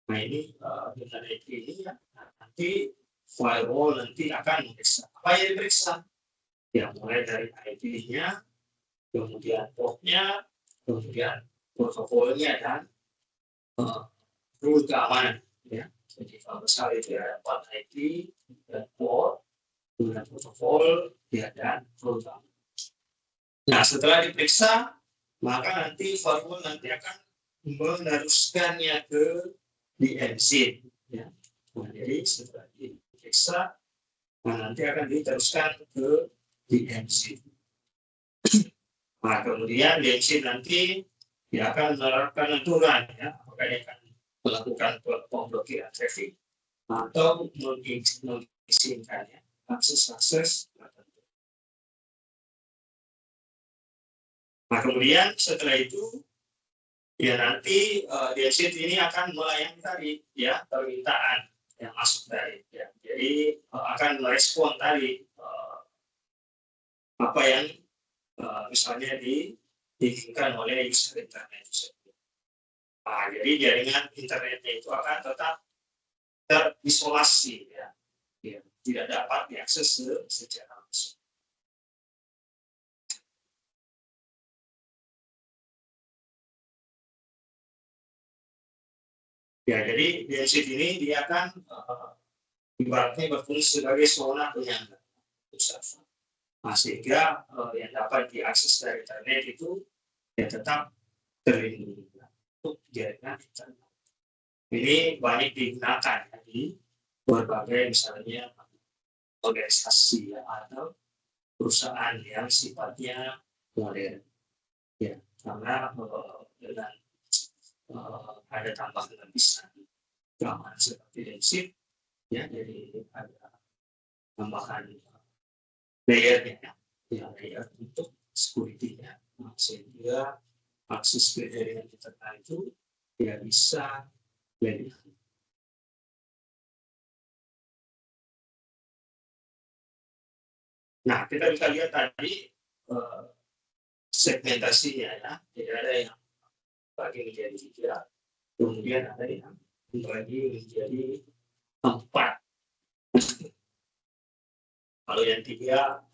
nah ini dengan IP ini ya, nanti firewall nanti akan memeriksa. Apa yang diperiksa? Ya, mulai dari IP-nya, kemudian port-nya, kemudian protokolnya dan rule keamanan. Ya. Jadi kalau misalnya itu ada 4 IP, dan port, kemudian protokol, ya, dan rule keamanan. Nah, setelah diperiksa, maka nanti firewall nanti akan meneruskannya ke DMZ. Ya. Nah, jadi setelah diperiksa, nanti akan diteruskan ke DMZ. Nah, kemudian DMZ nanti dia akan menerapkan aturan, ya, apakah dia akan melakukan pemblokiran traffic atau mengizinkannya akses-akses tertentu. Nah, kemudian setelah itu ya nanti DMZ ini akan melayani tadi ya permintaan yang masuk tadi ya. Jadi akan merespon tadi apa yang misalnya diinginkan oleh user internet itu. Nah, jadi jaringan internetnya itu akan tetap terisolasi ya, tidak dapat diakses secara langsung. Ya, jadi DMZ ini dia akan ibaratnya berfungsi sebagai zona penyangga server. Nah, sehingga yang dapat diakses dari internet itu ya tetap terlindungi untuk jaringan internet. Ini banyak digunakan ya, di berbagai misalnya organisasi ya, atau perusahaan yang sifatnya modern. Ya, karena dengan ada tambahan lapisan keamanan seperti DMZ, ya, jadi ada tambahan layernya, ya, layer untuk security-nya, sehingga akses ke jaringan internet itu tidak bisa lebih. Nah, kita bisa lihat tadi segmentasinya ya, jadi ada yang bagi menjadi 3, kemudian ada yang dibagi menjadi 4. Kalau yang 3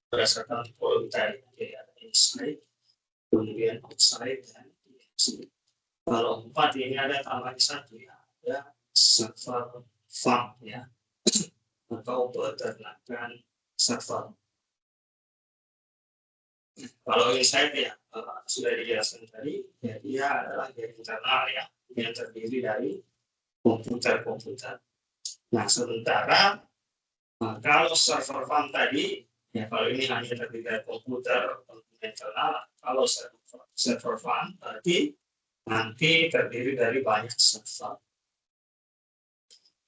berdasarkan tipologi tadi, jadi ada inside, kemudian outside, dan inside. Kalau 4 ini ada tambahan 1 ya, ada server farm ya, atau peternakan server. Kalau inside ya sudah dijelaskan tadi, ya dia adalah jaringan internal ya, yang terdiri dari komputer-komputer. Nah, sementara kalau server farm tadi, ya kalau ini hanya terdiri dari komputer internal, kalau server farm berarti nanti terdiri dari banyak server.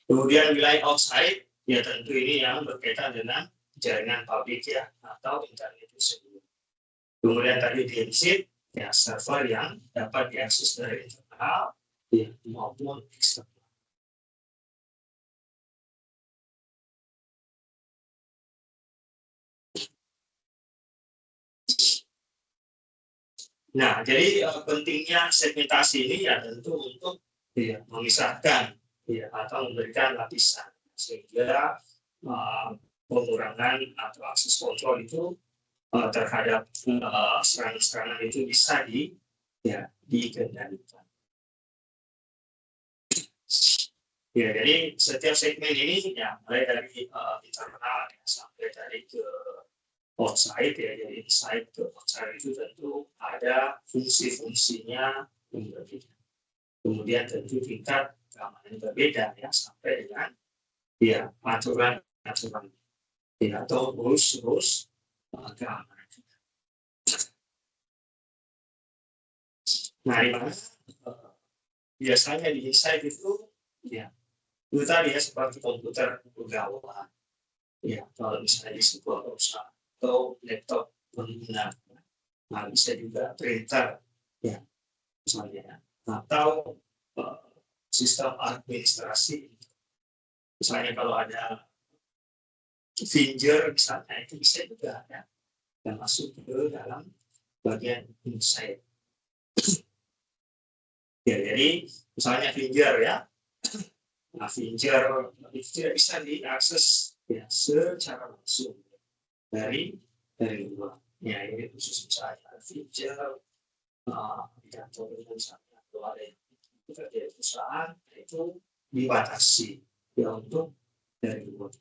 Kemudian wilayah outside, ya tentu ini yang berkaitan dengan jaringan publik ya, atau internet itu sendiri. Kemudian tadi DMZ, ya server yang dapat diakses dari internal ya, maupun eksternal. Nah, jadi pentingnya segmentasi ini ya tentu untuk ya, memisahkan ya, atau memberikan lapisan sehingga pengurangan atau akses kontrol itu terhadap serangan-serangan itu bisa dikendalikan. Ya, jadi setiap segmen ini ya mulai dari internal ya, sampai dari ke outside ya, jadi inside ke outside itu tentu ada fungsi-fungsinya yang berbeda. Kemudian tentu tingkat keamanan berbeda ya, sampai dengan ya aturan-aturan ya, atau rules keamanan. Nah, di mana biasanya di inside itu ya itu tadi ya seperti komputer pegawai ya, kalau misalnya di sebuah perusahaan atau laptop pengguna. Nah, bisa juga printer, ya, misalnya, atau sistem administrasi. Misalnya kalau ada Finger misalnya, itu bisa juga ya, dan masuk ke dalam bagian insight. Ya, jadi misalnya Finger ya, nah Finger itu tidak bisa diakses ya secara langsung dari luar. Ya, ini khusus misalnya Finger di kantor misalnya, kalau ada yang bekerja di perusahaan itu dibatasi ya untuk dari luar.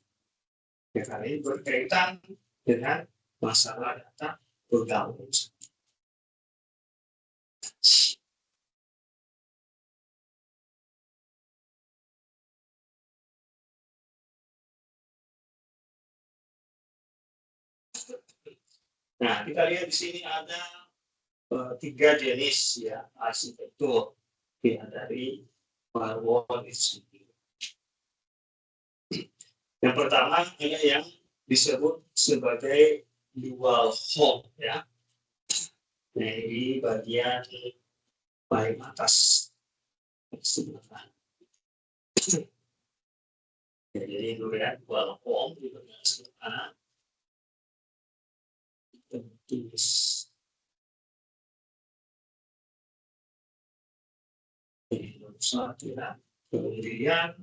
Ya, karena ini berkaitan dengan masalah data bergaul. Nah, kita lihat di sini ada 3 jenis ya arsitektur ya dari firewall itu sendiri. Yang pertama ada yang disebut sebagai dual home ya. Nah, di bagian paling atas sebelah kanan. Ya, jadi kemudian dual home di bagian sebelah kanan. Tulis satu ya. Kemudian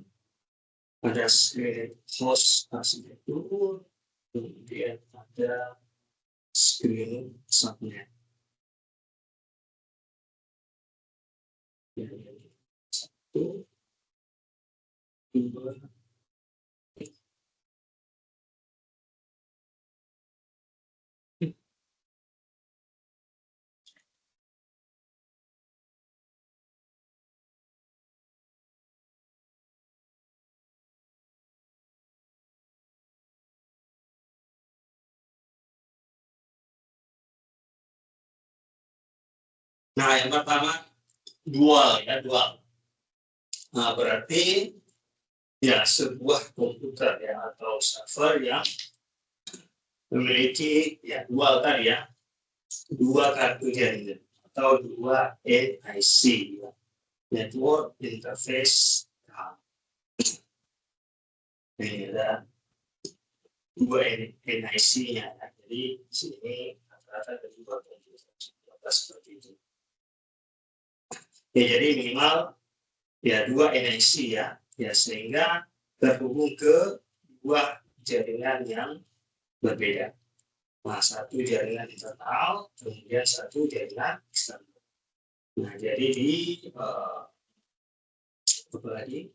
ada screen host arsitektur, kemudian ada screen subnet. Jadi, 1, 2, nah, yang pertama dual ya, dual. Nah, berarti ya sebuah komputer ya atau server yang memiliki ya dual tadi ya, 2 kartu jaringan atau 2 NIC ya, Network Interface Card. Ini ada 2 NIC-nya ya. Jadi di sini rata-rata ada 2 komputer seperti itu. Ya, jadi minimal ya 2 NIC ya, sehingga terhubung ke 2 jaringan yang berbeda. Nah, 1 jaringan internal, kemudian 1 jaringan eksternal. Nah, jadi di apa lagi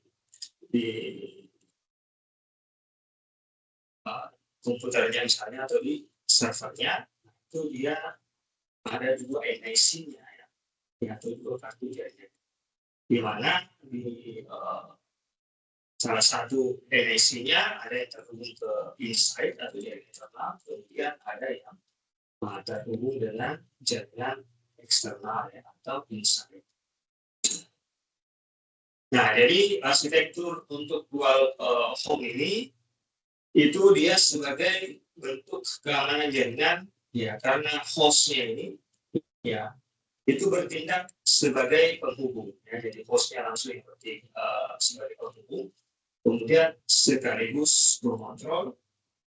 di komputernya misalnya atau di servernya itu dia ada 2 NIC-nya ya, atau 2 kartu jaringan. Di mana di salah satu NIC-nya ada yang terhubung ke inside atau jaringan internal, kemudian ada yang terhubung dengan jaringan eksternal ya, atau inside. Nah, jadi arsitektur untuk dual home ini itu dia sebagai bentuk keamanan jaringan ya, karena hostnya ini ya itu bertindak sebagai penghubung ya, jadi hostnya langsung seperti sebagai penghubung, kemudian sekaligus mengontrol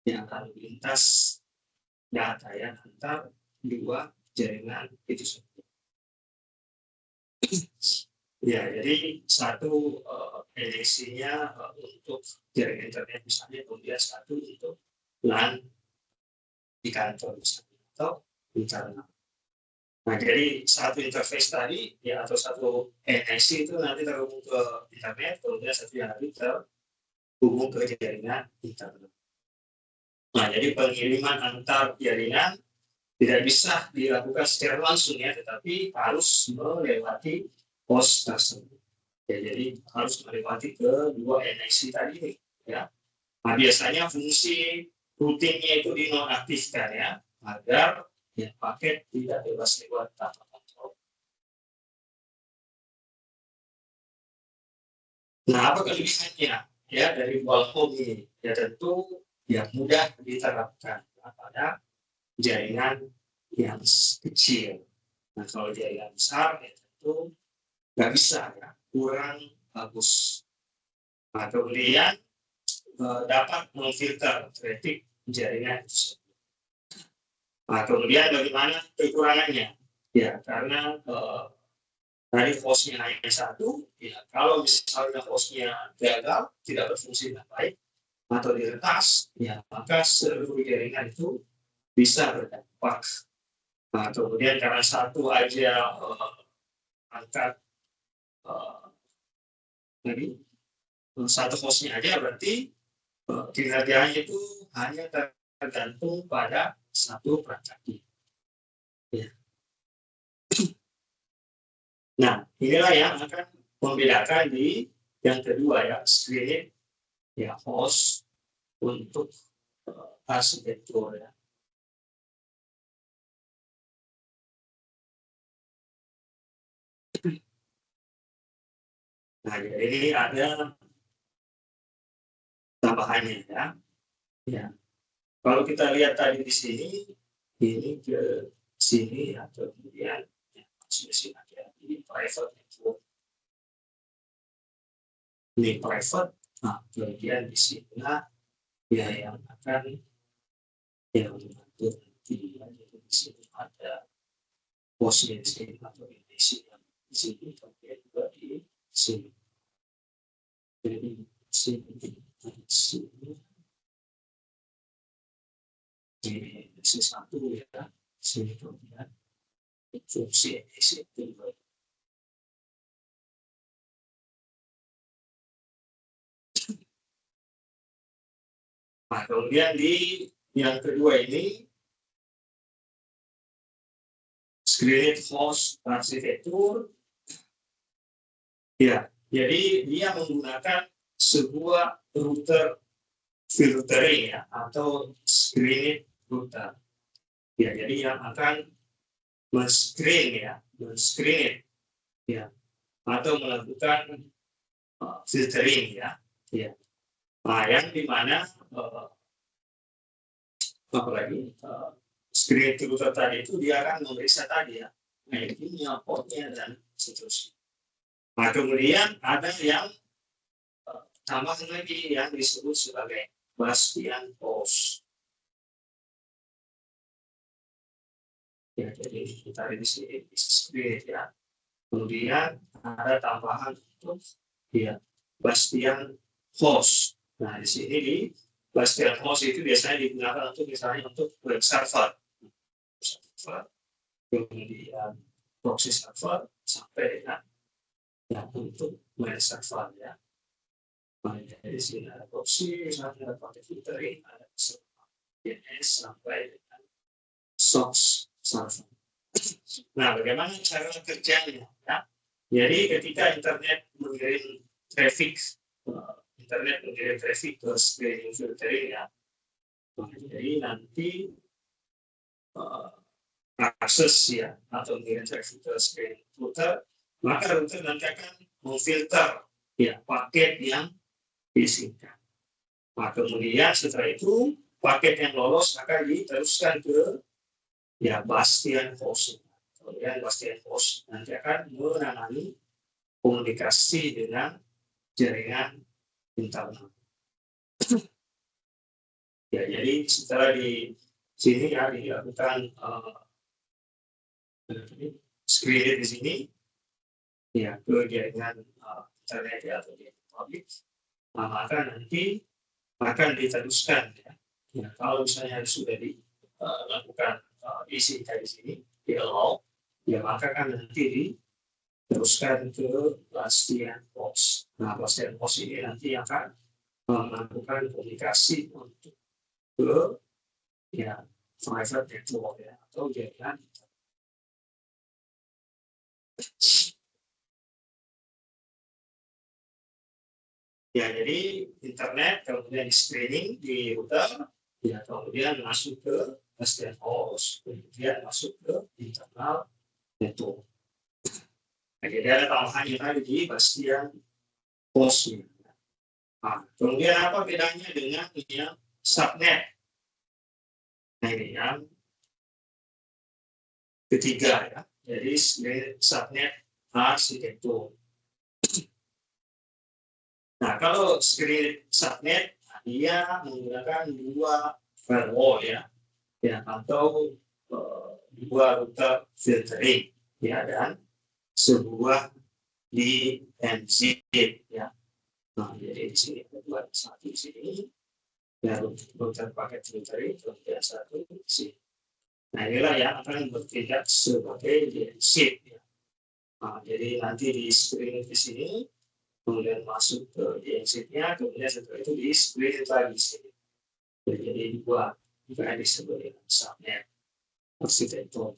yang akan lintas data ya antar 2 jaringan itu sendiri. Ya, jadi 1 NIC-nya untuk jaringan internet misalnya, kemudian 1 untuk LAN di kantor misalnya atau internal. Nah, jadi 1 interface tadi ya atau 1 NIC itu nanti terhubung ke internet, kemudian 1 yang lagi terhubung ke jaringan internal. Nah, jadi pengiriman antar jaringan tidak bisa dilakukan secara langsung ya, tetapi harus melewati host tersebut. Ya, jadi harus melewati ke 2 NIC tadi nih ya. Nah, biasanya fungsi rutinnya itu dinonaktifkan ya, agar ya paket tidak bebas lewat tanpa kontrol. Nah, apa kelebihannya ya dari dual home ini? Ya tentu ya mudah diterapkan pada jaringan yang kecil. Nah, kalau jaringan besar ya tentu nggak bisa ya, kurang bagus. Nah, kemudian dapat memfilter traffic jaringan tersebut. Nah, kemudian bagaimana kekurangannya? Ya, karena dari hostnya hanya satu, ya kalau misalnya hostnya gagal, tidak berfungsi dengan baik, atau diretas, ya maka seluruh jaringan itu bisa berdampak. Nah, kemudian karena satu aja angkat tadi satu hostnya aja berarti kinerjanya itu hanya tergantung pada satu perangkat. Ya. Nah, inilah yang akan membedakan di yang kedua ya, screening ya host untuk arsitektur ya. Nah, jadi ini ada tambahannya ya. Ya. Kalau kita lihat tadi di sini, ini ke sini atau kemudian ya, sini ya, ini private network. Ini private, nah kemudian di sini ya yang akan yang membantu nanti ya, di sini ada posnya di sini atau di sini di sini kemudian juga di sini. Jadi sini di satu ya, sini kemudian fungsi itu. Nah, kemudian di yang kedua ini screening host arsitektur. Ya, jadi dia menggunakan sebuah router filtering ya atau screening router. Ya, jadi yang akan men-screen ya, atau melakukan filtering ya. Nah, yang dimana apalagi screening router tadi itu dia akan memeriksa tadi ya, IP-nya, portnya dan seterusnya. Nah, kemudian ada yang tambahan lagi yang disebut sebagai Bastian host. Ya, jadi kita di sini display ya. Kemudian ada tambahan untuk ya Bastian host. Nah, di sini di Bastian host itu biasanya digunakan untuk misalnya untuk web server, kemudian proxy server sampai dengan ya untuk mail server ya. Nah, di sini ada proxy, misalnya ada pakai filtering, ada DNS sampai dengan source server. Nah, bagaimana cara kerjanya? Ya? Jadi ketika internet mengirim traffic ke screening filtering ya, jadi nanti akses ya atau mengirim traffic ke screening router, maka router nanti akan memfilter ya paket yang diizinkan. Nah, kemudian setelah itu paket yang lolos akan diteruskan ke ya Bastian host. Kemudian Bastian host nanti akan menangani komunikasi dengan jaringan internal. Ya, jadi setelah di sini ya dilakukan screening di sini ya ke jaringan internet ya atau jaringan publik, maka nanti akan diteruskan ya. Ya, kalau misalnya sudah dilakukan isi di sini di allow, ya maka kan nanti diteruskan ke Bastian host. Nah, Bastian host ini nanti akan melakukan komunikasi untuk ke ya private network ya atau jaringan. Ya, jadi internet kemudian di screening di router, ya kemudian masuk ke Bastian host, kemudian masuk ke internal network. Nah, jadi ada tambahannya tadi di Bastian host. Nah, kemudian apa bedanya dengan yang subnet? Nah, ini yang ketiga ya. Jadi screened subnet arsitektur. Nah, kalau screened subnet dia menggunakan dua firewall ya, atau dua router filtering ya, dan sebuah DMZ ya. Nah, jadi di sini ada dua, satu di sini ya, router paket filtering, kemudian satu di sini. Nah, inilah yang akan bertindak sebagai DMZ ya. Nah, jadi nanti di screen di sini, kemudian masuk ke DMZ-nya, kemudian setelah itu di screen lagi di sini. Jadi dua juga disebut dengan subnet arsitektur.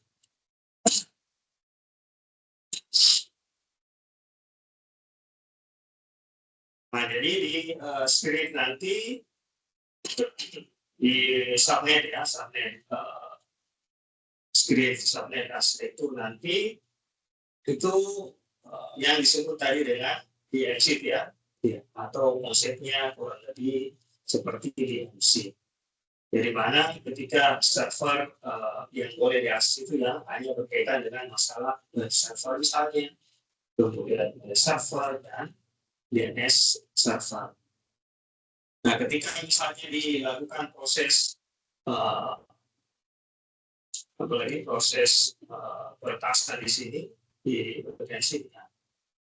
Nah, jadi di screen nanti di subnet ya, subnet screen subnet arsitektur nanti itu yang disebut tadi dengan DMZ ya, atau konsepnya kurang lebih seperti DMZ. Dari mana ketika server yang boleh diakses itu yang hanya berkaitan dengan masalah server misalnya, kemudian server dan DNS server. Nah, ketika misalnya dilakukan proses proses peretasan di sini di potensinya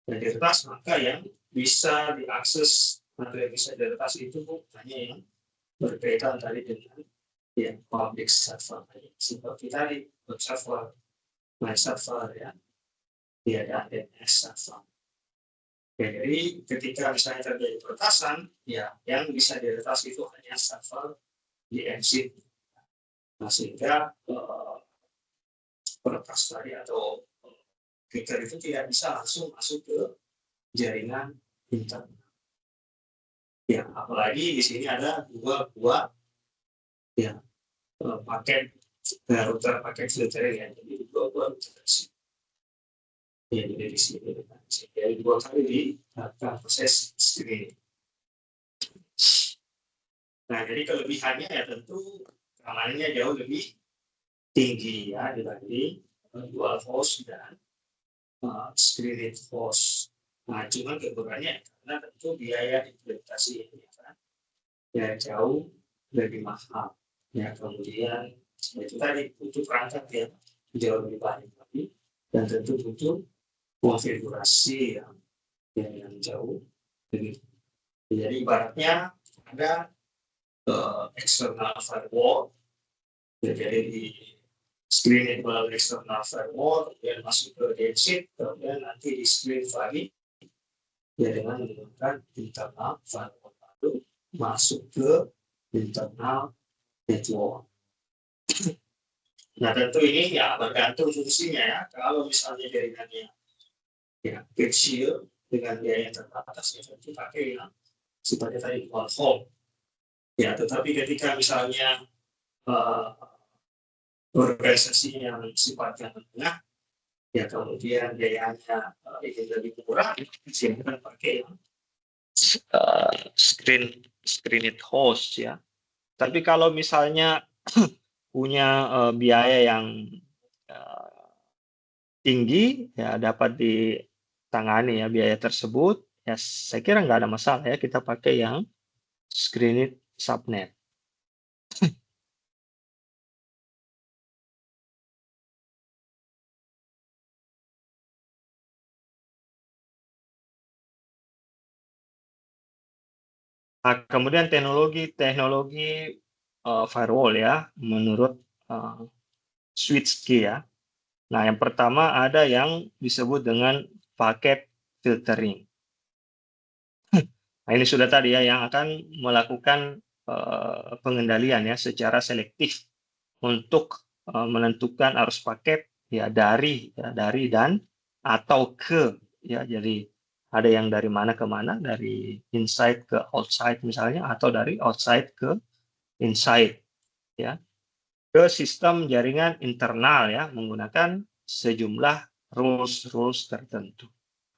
dan diretas, maka yang bisa diakses atau yang bisa diretas itu hanya yang berkaitan tadi dengan ya public server seperti tadi web server, my server ya, dan DNS server. Jadi ketika misalnya terjadi peretasan, ya yang bisa diretas itu hanya server DMZ. Nah, sehingga peretas tadi atau hacker itu tidak bisa langsung masuk ke jaringan internet. Ya, apalagi di sini ada dua ya paket router paket filtering ya, jadi dua router ya, jadi di sini jadi dua kali di proses screening. Nah, jadi kelebihannya ya tentu keamanannya jauh lebih tinggi ya dibanding dual host dan screened host. Nah, cuma kekurangannya karena tentu biaya implementasi ini kan ya jauh lebih mahal. Ya, kemudian itu tadi butuh perangkat yang jauh lebih banyak lagi dan tentu butuh konfigurasi yang jauh lebih. Jadi ibaratnya ada external firewall, jadi di screening melalui external firewall, kemudian masuk ke DMZ, kemudian nanti di screen lagi ya dengan menggunakan internal firewall baru masuk ke internal network. Nah, tentu ini ya bergantung fungsinya ya. Kalau misalnya jaringannya ya kecil dengan biaya yang terbatas ya tentu pakai yang sifatnya tadi one home. Ya, tetapi ketika misalnya organisasi yang sifatnya menengah, ya kemudian biayanya ingin lebih murah, silakan pakai yang screened host ya. Tapi kalau misalnya punya biaya yang tinggi, ya dapat ditangani ya biaya tersebut. Ya, saya kira nggak ada masalah ya kita pakai yang screened subnet. Nah, kemudian teknologi firewall ya, menurut switch key ya. Nah, yang pertama ada yang disebut dengan paket filtering. Nah, ini sudah tadi ya yang akan melakukan pengendalian ya secara selektif untuk menentukan arus paket ya dari dan atau ke ya. Jadi ada yang dari mana ke mana, dari inside ke outside misalnya, atau dari outside ke inside ya, ke sistem jaringan internal ya menggunakan sejumlah rules tertentu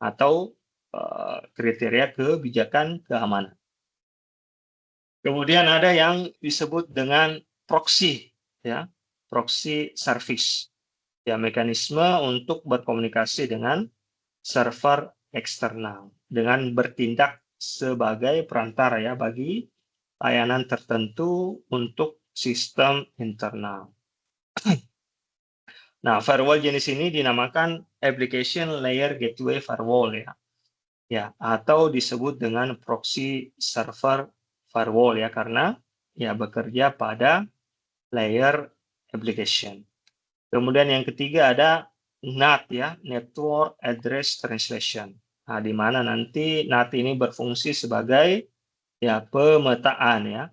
atau kriteria kebijakan keamanan. Kemudian ada yang disebut dengan proxy ya, proxy service. ya mekanisme untuk berkomunikasi dengan server eksternal dengan bertindak sebagai perantara ya bagi layanan tertentu untuk sistem internal. Nah, firewall jenis ini dinamakan application layer gateway firewall ya. Ya, atau disebut dengan proxy server firewall ya karena ya bekerja pada layer application. Kemudian yang ketiga ada NAT ya, Network Address Translation. Nah, di mana nanti NAT ini berfungsi sebagai ya pemetaan ya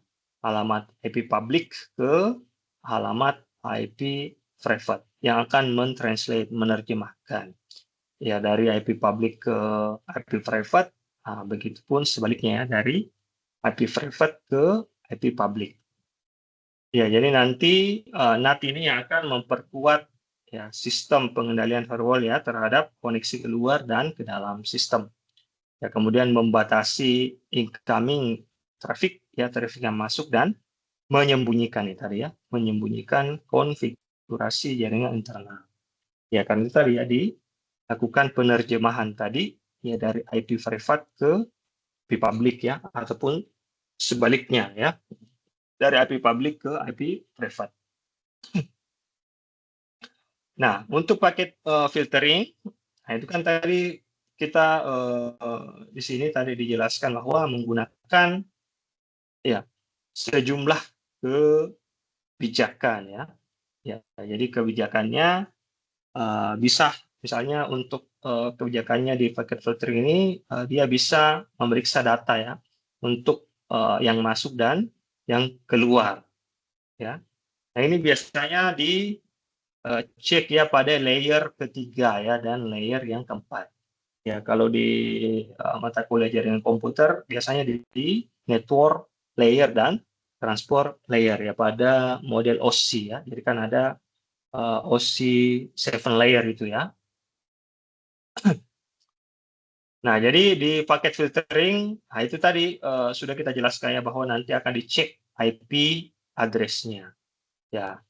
alamat IP public ke alamat IP private yang akan menerjemahkan ya dari IP public ke IP private. Nah, begitupun sebaliknya ya dari IP private ke IP public. Ya, jadi nanti NAT ini yang akan memperkuat ya sistem pengendalian firewall ya terhadap koneksi keluar dan ke dalam sistem. Ya, kemudian membatasi incoming traffic ya traffic yang masuk dan menyembunyikan ya tadi ya, menyembunyikan konfigurasi jaringan internal. Ya, karena itu tadi ya dilakukan penerjemahan tadi ya dari IP private ke IP public ya ataupun sebaliknya ya dari IP public ke IP private. Nah, untuk paket filtering, nah itu kan tadi kita di sini tadi dijelaskan bahwa menggunakan ya sejumlah kebijakan ya. Ya, jadi kebijakannya bisa misalnya untuk kebijakannya di paket filtering ini dia bisa memeriksa data ya untuk yang masuk dan yang keluar ya. Nah, ini biasanya cek ya pada layer ketiga ya dan layer yang keempat. Ya, kalau di mata kuliah jaringan komputer biasanya di network layer dan transport layer ya pada model OSI ya. Jadi kan ada OSI 7 layer itu ya. Nah, jadi di paket filtering, nah itu tadi sudah kita jelaskan ya bahwa nanti akan dicek IP address-nya. Ya,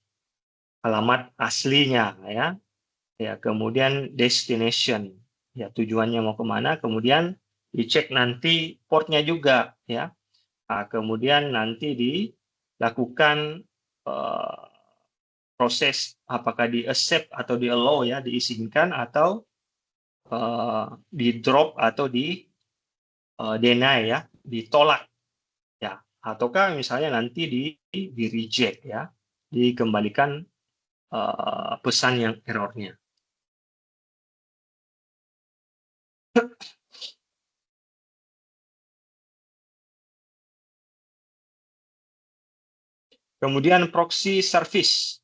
alamat aslinya ya. Ya, kemudian destination, ya tujuannya mau kemana, kemudian dicek nanti portnya juga, ya. Nah, kemudian nanti dilakukan proses apakah di accept atau di allow ya, diizinkan atau di drop atau di deny ya, ditolak ya, ataukah misalnya nanti di reject ya, dikembalikan pesan yang errornya. Kemudian proxy service.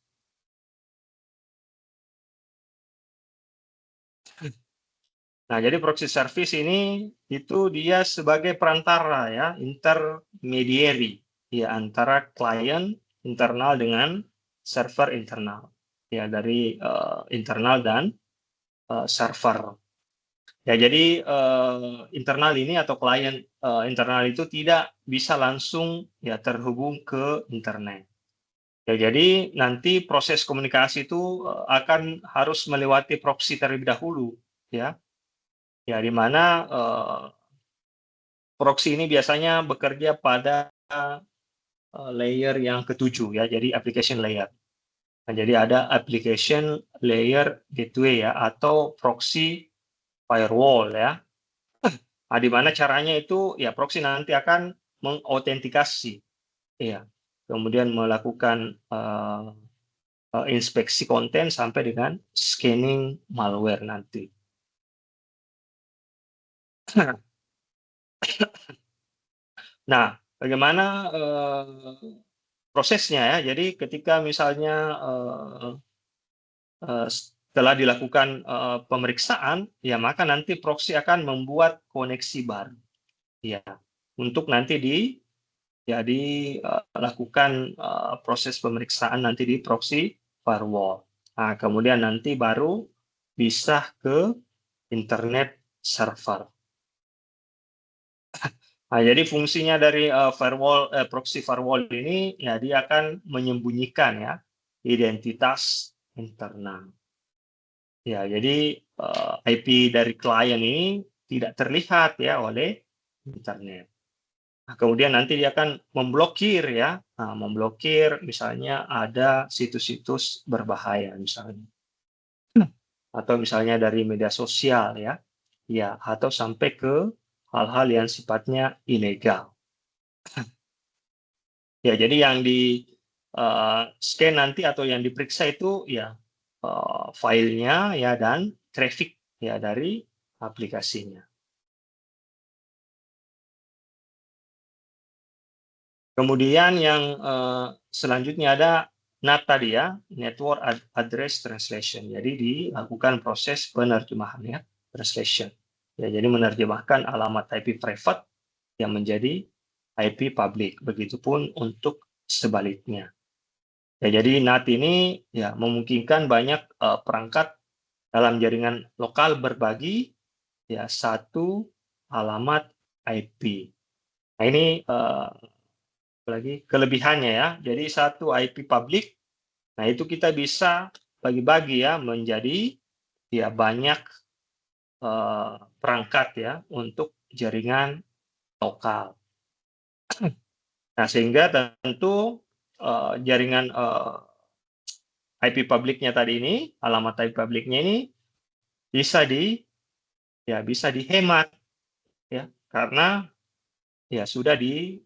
Nah, jadi proxy service ini itu dia sebagai perantara ya, intermediary ya antara klien internal dengan server internal ya dari internal dan server. Ya, jadi internal ini atau klien internal itu tidak bisa langsung ya terhubung ke internet. Ya, jadi nanti proses komunikasi itu akan harus melewati proxy terlebih dahulu ya. Ya, di mana proxy ini biasanya bekerja pada layer yang ketujuh ya, jadi application layer. Nah, jadi ada application layer gateway ya atau proxy firewall ya. Nah, di mana caranya itu ya proxy nanti akan mengautentikasi ya. Kemudian melakukan inspeksi konten sampai dengan scanning malware nanti. Nah, bagaimana prosesnya ya? Jadi ketika misalnya setelah dilakukan pemeriksaan, ya maka nanti proxy akan membuat koneksi baru, ya, untuk nanti dilakukan proses pemeriksaan nanti di proxy firewall. Nah, kemudian nanti baru bisa ke internet server. Nah, jadi fungsinya dari proxy firewall ini ya dia akan menyembunyikan ya identitas internal. Ya, jadi IP dari klien ini tidak terlihat ya oleh internet. Nah, kemudian nanti dia akan memblokir ya, memblokir misalnya ada situs-situs berbahaya misalnya, atau misalnya dari media sosial ya, ya atau sampai ke hal-hal yang sifatnya ilegal. Ya, jadi yang di scan nanti atau yang diperiksa itu ya filenya ya dan traffic ya dari aplikasinya. Kemudian yang selanjutnya ada NAT tadi ya, Network Address Translation. Jadi dilakukan proses penerjemahan ya, translation. Ya, jadi menerjemahkan alamat IP private yang menjadi IP public. Begitupun untuk sebaliknya. Ya, jadi NAT ini ya memungkinkan banyak perangkat dalam jaringan lokal berbagi ya satu alamat IP. Nah, ini lagi kelebihannya ya. Jadi satu IP public, nah itu kita bisa bagi-bagi ya menjadi ya banyak perangkat ya untuk jaringan lokal. Nah, sehingga tentu jaringan IP publiknya tadi ini, alamat IP publiknya ini bisa bisa dihemat ya karena ya sudah di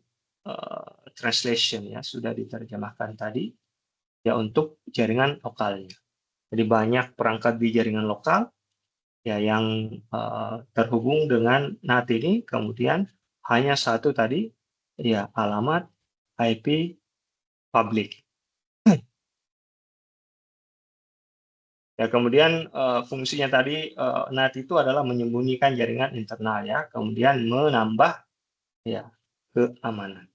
translation ya, sudah diterjemahkan tadi ya untuk jaringan lokalnya. Jadi banyak perangkat di jaringan lokal ya yang terhubung dengan NAT ini, kemudian hanya satu tadi ya alamat IP public. Ya, kemudian fungsinya tadi NAT itu adalah menyembunyikan jaringan internal ya, kemudian menambah ya keamanan.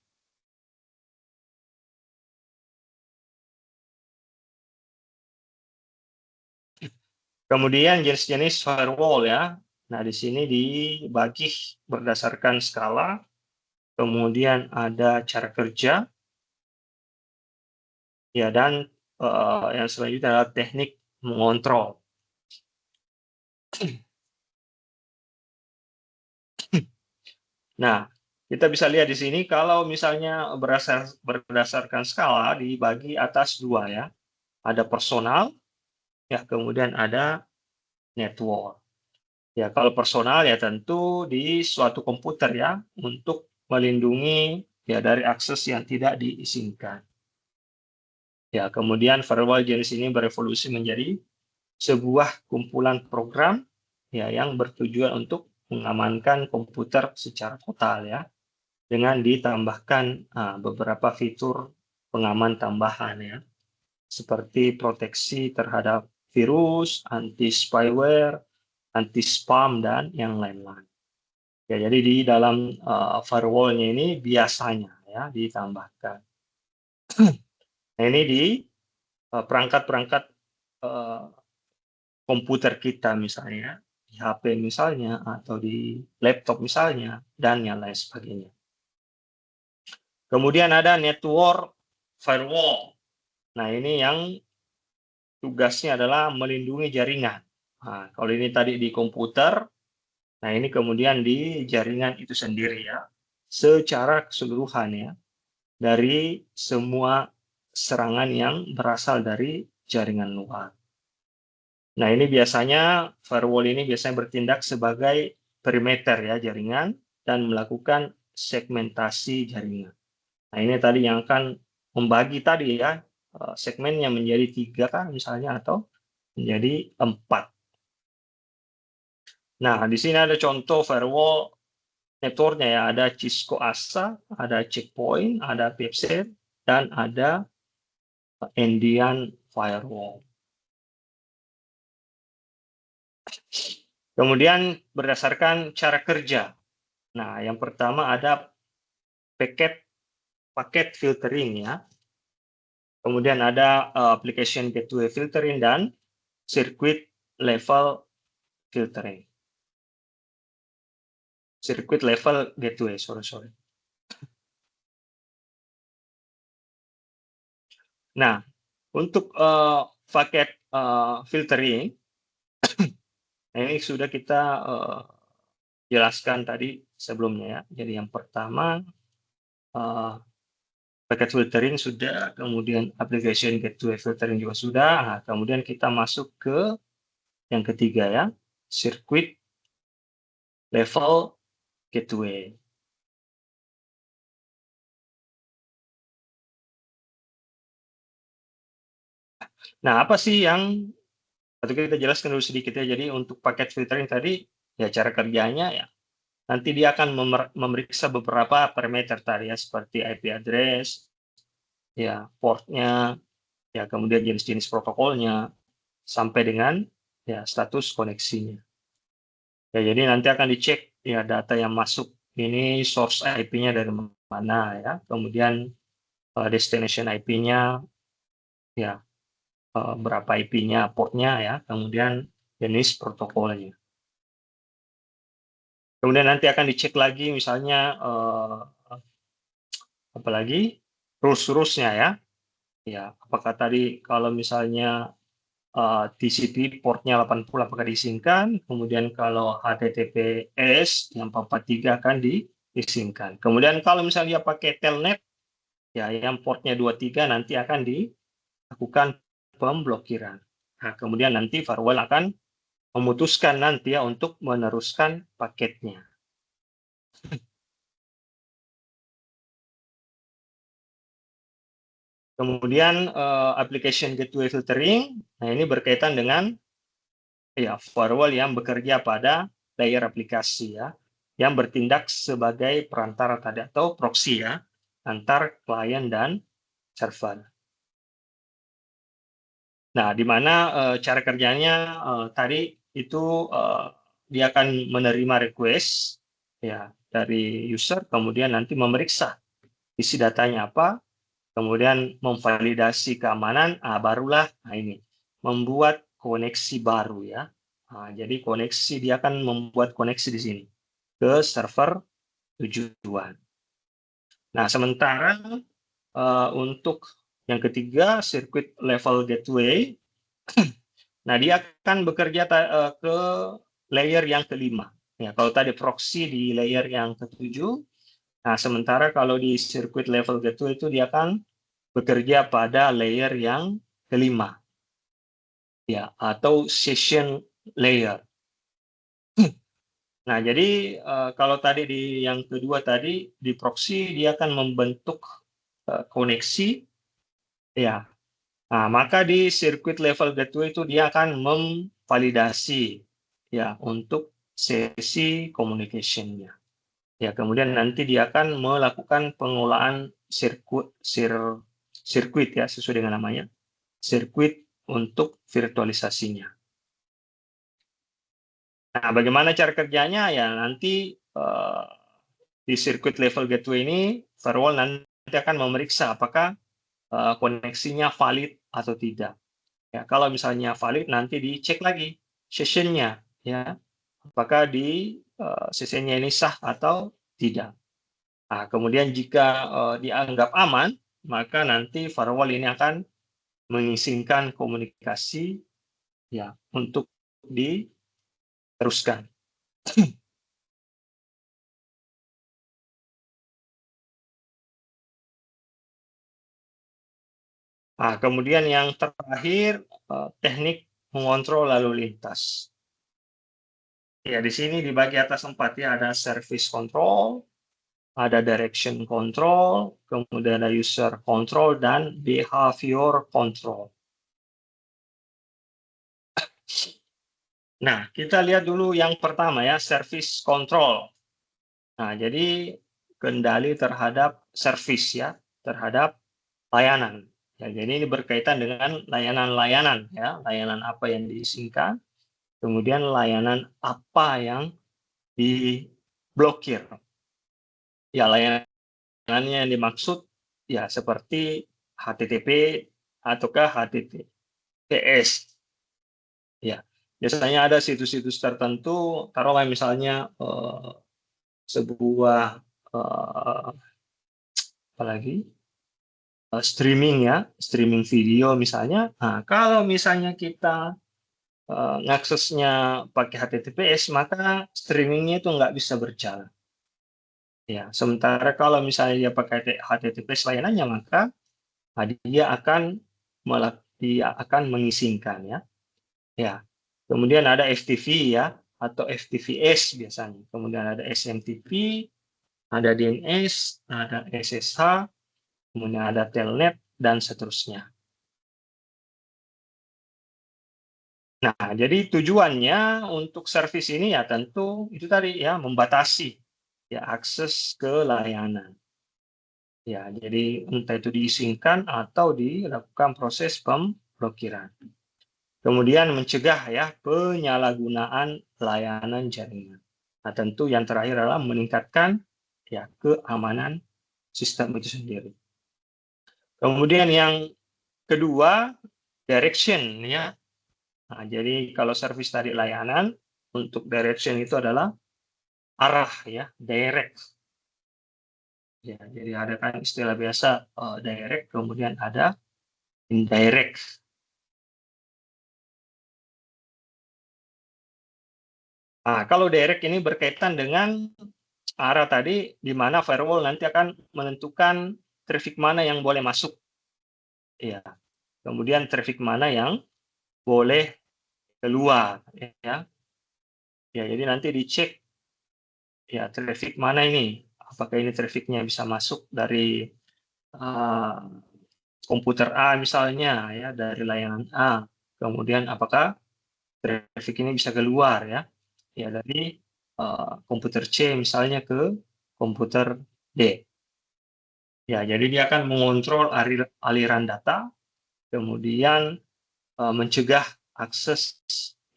Kemudian jenis-jenis firewall ya. Nah, di sini dibagi berdasarkan skala, kemudian ada cara kerja, ya dan yang selanjutnya adalah teknik mengontrol. Nah, kita bisa lihat di sini kalau misalnya berdasarkan skala dibagi atas dua ya. Ada personal, ya kemudian ada network. Ya, kalau personal ya tentu di suatu komputer ya untuk melindungi ya dari akses yang tidak diizinkan. Ya, kemudian firewall jenis ini berevolusi menjadi sebuah kumpulan program ya yang bertujuan untuk mengamankan komputer secara total ya dengan ditambahkan beberapa fitur pengaman tambahan ya seperti proteksi terhadap virus, anti spyware, anti spam dan yang lain-lain. Ya, jadi di dalam firewall-nya ini biasanya ya ditambahkan. Nah, ini di perangkat-perangkat komputer kita misalnya, di HP misalnya, atau di laptop misalnya, dan yang lain sebagainya. Kemudian ada network firewall. Nah, ini yang tugasnya adalah melindungi jaringan. Nah, kalau ini tadi di komputer, nah ini kemudian di jaringan itu sendiri ya, secara keseluruhan ya, dari semua serangan yang berasal dari jaringan luar. Nah, ini biasanya firewall ini biasanya bertindak sebagai perimeter ya jaringan dan melakukan segmentasi jaringan. Nah, ini tadi yang akan membagi tadi ya segmennya menjadi 3 kan misalnya atau menjadi 4. Nah, di sini ada contoh firewall networknya ya, ada Cisco ASA, ada Checkpoint, ada PFC, dan ada Endian Firewall. Kemudian berdasarkan cara kerja. Nah, yang pertama ada paket filtering ya. Kemudian ada application gateway filtering dan circuit level filtering. Circuit level gateway, sorry. Nah, untuk paket filtering, Nah, ini sudah kita jelaskan tadi sebelumnya ya. Jadi yang pertama packet filtering sudah, kemudian application gateway filtering juga sudah. Nah, kemudian kita masuk ke yang ketiga ya, circuit level gateway. Nah, apa sih yang atau kita jelaskan dulu sedikit ya. Jadi untuk packet filtering tadi ya cara kerjanya ya nanti dia akan memeriksa beberapa parameter tadi ya seperti IP address, ya portnya, ya kemudian jenis-jenis protokolnya sampai dengan ya status koneksinya. Ya jadi nanti akan dicek ya data yang masuk ini source IP-nya dari mana ya, kemudian destination IP-nya ya berapa IP-nya, portnya ya, kemudian jenis protokolnya. Kemudian nanti akan dicek lagi misalnya apalagi rules-rules-nya ya. Ya, apakah tadi kalau misalnya TCP portnya 80 apakah diizinkan, kemudian kalau HTTPS yang 443 akan diizinkan. Kemudian kalau misalnya pakai telnet, ya yang portnya 23 nanti akan dilakukan pemblokiran. Nah, kemudian nanti firewall akan memutuskan nanti ya untuk meneruskan paketnya. Kemudian application gateway filtering, nah ini berkaitan dengan ya firewall yang bekerja pada layer aplikasi ya, yang bertindak sebagai perantara tadi atau proxy ya antar klien dan server. Nah, di mana cara kerjanya tadi itu dia akan menerima request ya dari user, kemudian nanti memeriksa isi datanya apa, kemudian memvalidasi keamanan, barulah nah ini membuat koneksi baru ya. Nah, jadi koneksi dia akan membuat koneksi di sini ke server tujuan. Nah, sementara untuk yang ketiga circuit level gateway, nah dia akan bekerja ke layer yang kelima. Ya, kalau tadi proxy di layer yang ketujuh, nah sementara kalau di circuit level gateway itu dia akan bekerja pada layer yang kelima, ya, atau session layer. Nah, jadi kalau tadi di yang kedua tadi di proxy dia akan membentuk koneksi, ya. Nah, maka di circuit level gateway itu dia akan memvalidasi, ya, untuk sesi communication-nya. Ya, kemudian nanti dia akan melakukan pengolahan sirkuit ya sesuai dengan namanya, sirkuit untuk virtualisasinya. Nah, bagaimana cara kerjanya? Ya, nanti di circuit level gateway ini, firewall nanti akan memeriksa apakah koneksinya valid atau tidak. Ya, kalau misalnya valid, nanti dicek lagi sessionnya, ya, apakah di sessionnya ini sah atau tidak. Nah, kemudian jika dianggap aman, maka nanti firewall ini akan mengizinkan komunikasi ya untuk diteruskan. Nah, kemudian yang terakhir teknik mengontrol lalu lintas. Ya, di sini di bagian atas 4 ya ada service control, ada direction control, kemudian ada user control dan behavior control. Nah, kita lihat dulu yang pertama ya, service control. Nah, jadi kendali terhadap service ya, terhadap layanan. Ya, jadi ini berkaitan dengan layanan-layanan ya, layanan apa yang diizinkan, kemudian layanan apa yang diblokir. Ya, layanannya yang dimaksud ya seperti HTTP ataukah HTTPS. Ya, biasanya ada situs-situs tertentu, taruhlah misalnya sebuah apalagi streaming ya, streaming video misalnya. Nah, kalau misalnya kita ngaksesnya pakai HTTPS, maka streamingnya itu nggak bisa berjalan. Ya, sementara kalau misalnya dia pakai HTTPS layanannya, maka dia akan mengizinkan ya. Ya. Kemudian ada FTP ya atau FTVS biasanya. Kemudian ada SMTP, ada DNS, ada SSH, kemudian ada Telnet dan seterusnya. Nah, jadi tujuannya untuk service ini ya tentu itu tadi ya membatasi ya akses ke layanan. Ya, jadi entah itu diizinkan atau dilakukan proses pemblokiran. Kemudian mencegah ya penyalahgunaan layanan jaringan. Nah, tentu yang terakhir adalah meningkatkan ya keamanan sistem itu sendiri. Kemudian yang kedua, direction ya. Nah, jadi kalau service tadi layanan, untuk direction itu adalah arah ya, direct. Ya, jadi ada kan istilah biasa direct, kemudian ada indirect. Nah, kalau direct ini berkaitan dengan arah tadi, di mana firewall nanti akan menentukan traffic mana yang boleh masuk. Ya, kemudian traffic mana yang boleh keluar. Ya, ya jadi nanti dicek ya traffic mana ini. Apakah ini trafficnya bisa masuk dari uh, komputer A misalnya, ya dari layanan A. Kemudian apakah traffic ini bisa keluar ya, ya dari komputer C misalnya ke komputer D. Ya, jadi dia akan mengontrol aliran data, kemudian mencegah akses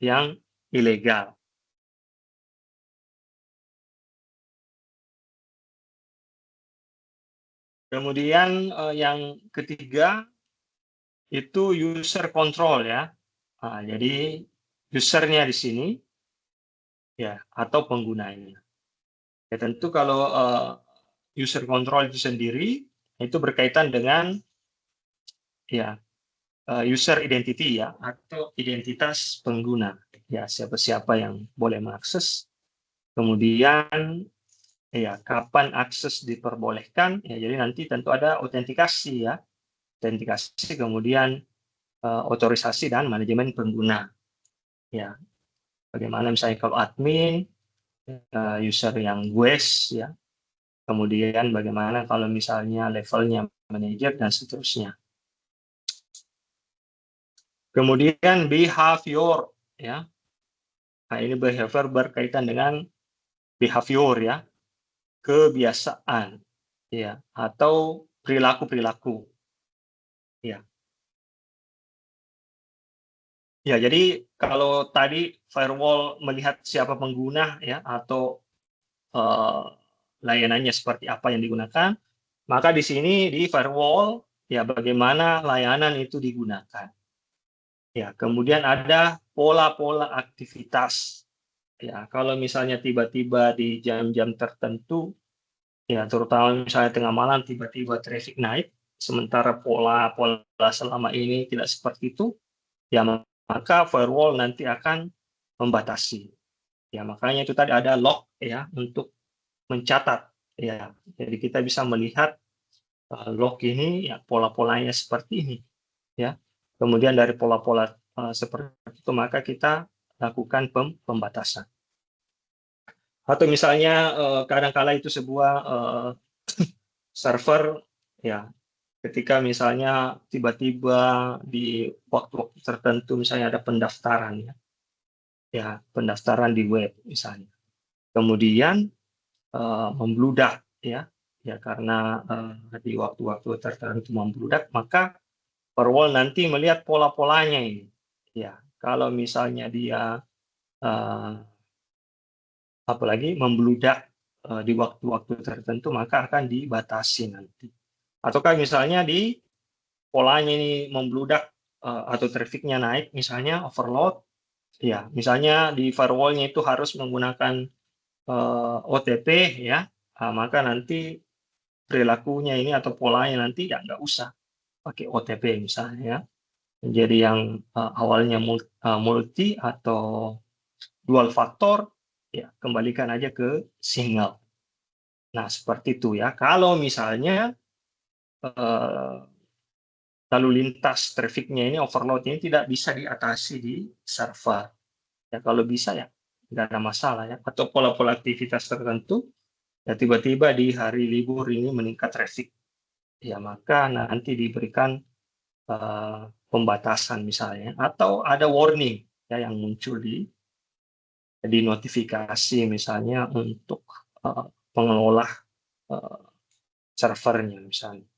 yang ilegal. Kemudian yang ketiga itu user control ya. Nah, jadi usernya di sini ya atau penggunanya. Ya tentu kalau user control itu sendiri itu berkaitan dengan ya user identity ya atau identitas pengguna. Ya siapa-siapa yang boleh mengakses. Kemudian ya kapan akses diperbolehkan. Ya jadi nanti tentu ada autentikasi ya. Autentikasi kemudian otorisasi dan manajemen pengguna. Ya, bagaimana misalnya kalau admin, user yang WES ya. Kemudian bagaimana kalau misalnya levelnya manajer dan seterusnya. Kemudian behavior ya. Nah, ini behavior berkaitan dengan behavior ya, kebiasaan ya atau perilaku-perilaku. Ya. Ya, jadi kalau tadi firewall melihat siapa pengguna ya atau layanannya seperti apa yang digunakan, maka di sini di firewall ya bagaimana layanan itu digunakan. Ya, kemudian ada pola-pola aktivitas. Ya, kalau misalnya tiba-tiba di jam-jam tertentu, ya terutama misalnya tengah malam tiba-tiba traffic naik, sementara pola-pola selama ini tidak seperti itu, ya maka firewall nanti akan membatasi. Ya, makanya itu tadi ada log ya untuk mencatat. Ya, jadi kita bisa melihat log ini ya pola-polanya seperti ini. Ya, kemudian dari pola-pola seperti itu maka kita lakukan pembatasan. Atau misalnya kadang-kala itu sebuah server ya ketika misalnya tiba-tiba di waktu-waktu tertentu misalnya ada pendaftaran ya pendaftaran di web misalnya kemudian membludak ya karena di waktu-waktu tertentu membludak maka firewall nanti melihat pola-polanya ini ya kalau misalnya dia apalagi membludak di waktu-waktu tertentu maka akan dibatasi nanti. Ataukah misalnya di polanya ini membludak atau trafficnya naik, misalnya overload, ya misalnya di firewallnya itu harus menggunakan OTP ya, maka nanti perilakunya ini atau polanya nanti ya nggak usah pakai OTP misalnya ya. Jadi yang awalnya multi atau dual faktor, ya kembalikan aja ke single. Nah, seperti itu ya. Kalau misalnya lalu lintas trafficnya ini, overload ini tidak bisa diatasi di server. Ya kalau bisa ya nggak ada masalah ya. Atau pola-pola aktivitas tertentu, ya tiba-tiba di hari libur ini meningkat traffic. Ya maka nanti diberikan pembatasan misalnya. Atau ada warning ya yang muncul di notifikasi misalnya untuk pengelola servernya misalnya.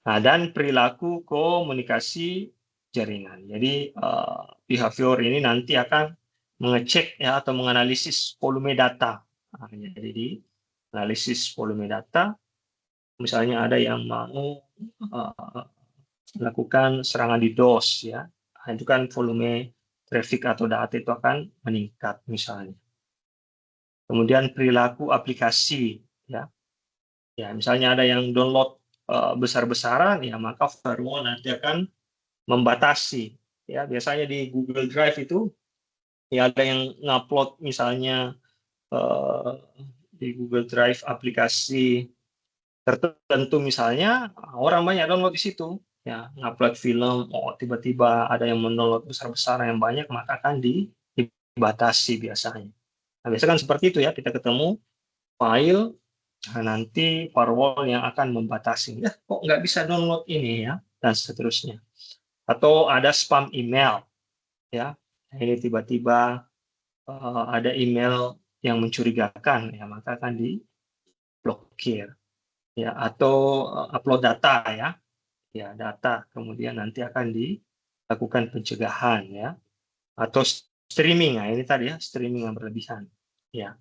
Nah, dan perilaku komunikasi jaringan. Jadi behavior ini nanti akan mengecek ya atau menganalisis volume data. Nah, jadi di analisis volume data, misalnya ada yang mau melakukan serangan di DOS ya, nah, itu kan volume traffic atau data itu akan meningkat misalnya. Kemudian perilaku aplikasi ya, ya misalnya ada yang download besar-besaran ya, maka firewall nanti akan membatasi ya. Biasanya di Google Drive itu ya ada yang ngupload misalnya eh, di Google Drive aplikasi tertentu misalnya, orang banyak download di situ ya, ngupload film, oh tiba-tiba ada yang mendownload besar-besaran yang banyak, maka akan dibatasi biasanya. Nah, biasanya kan seperti itu ya, kita ketemu file. Nah, nanti firewall yang akan membatasi, ya kok nggak bisa download ini ya, dan seterusnya. Atau ada spam email, ya. Nah, ini tiba-tiba ada email yang mencurigakan, ya maka akan diblokir. Ya, atau upload data ya data, kemudian nanti akan dilakukan pencegahan ya. Atau streaming, nah ini tadi ya streaming yang berlebihan, ya.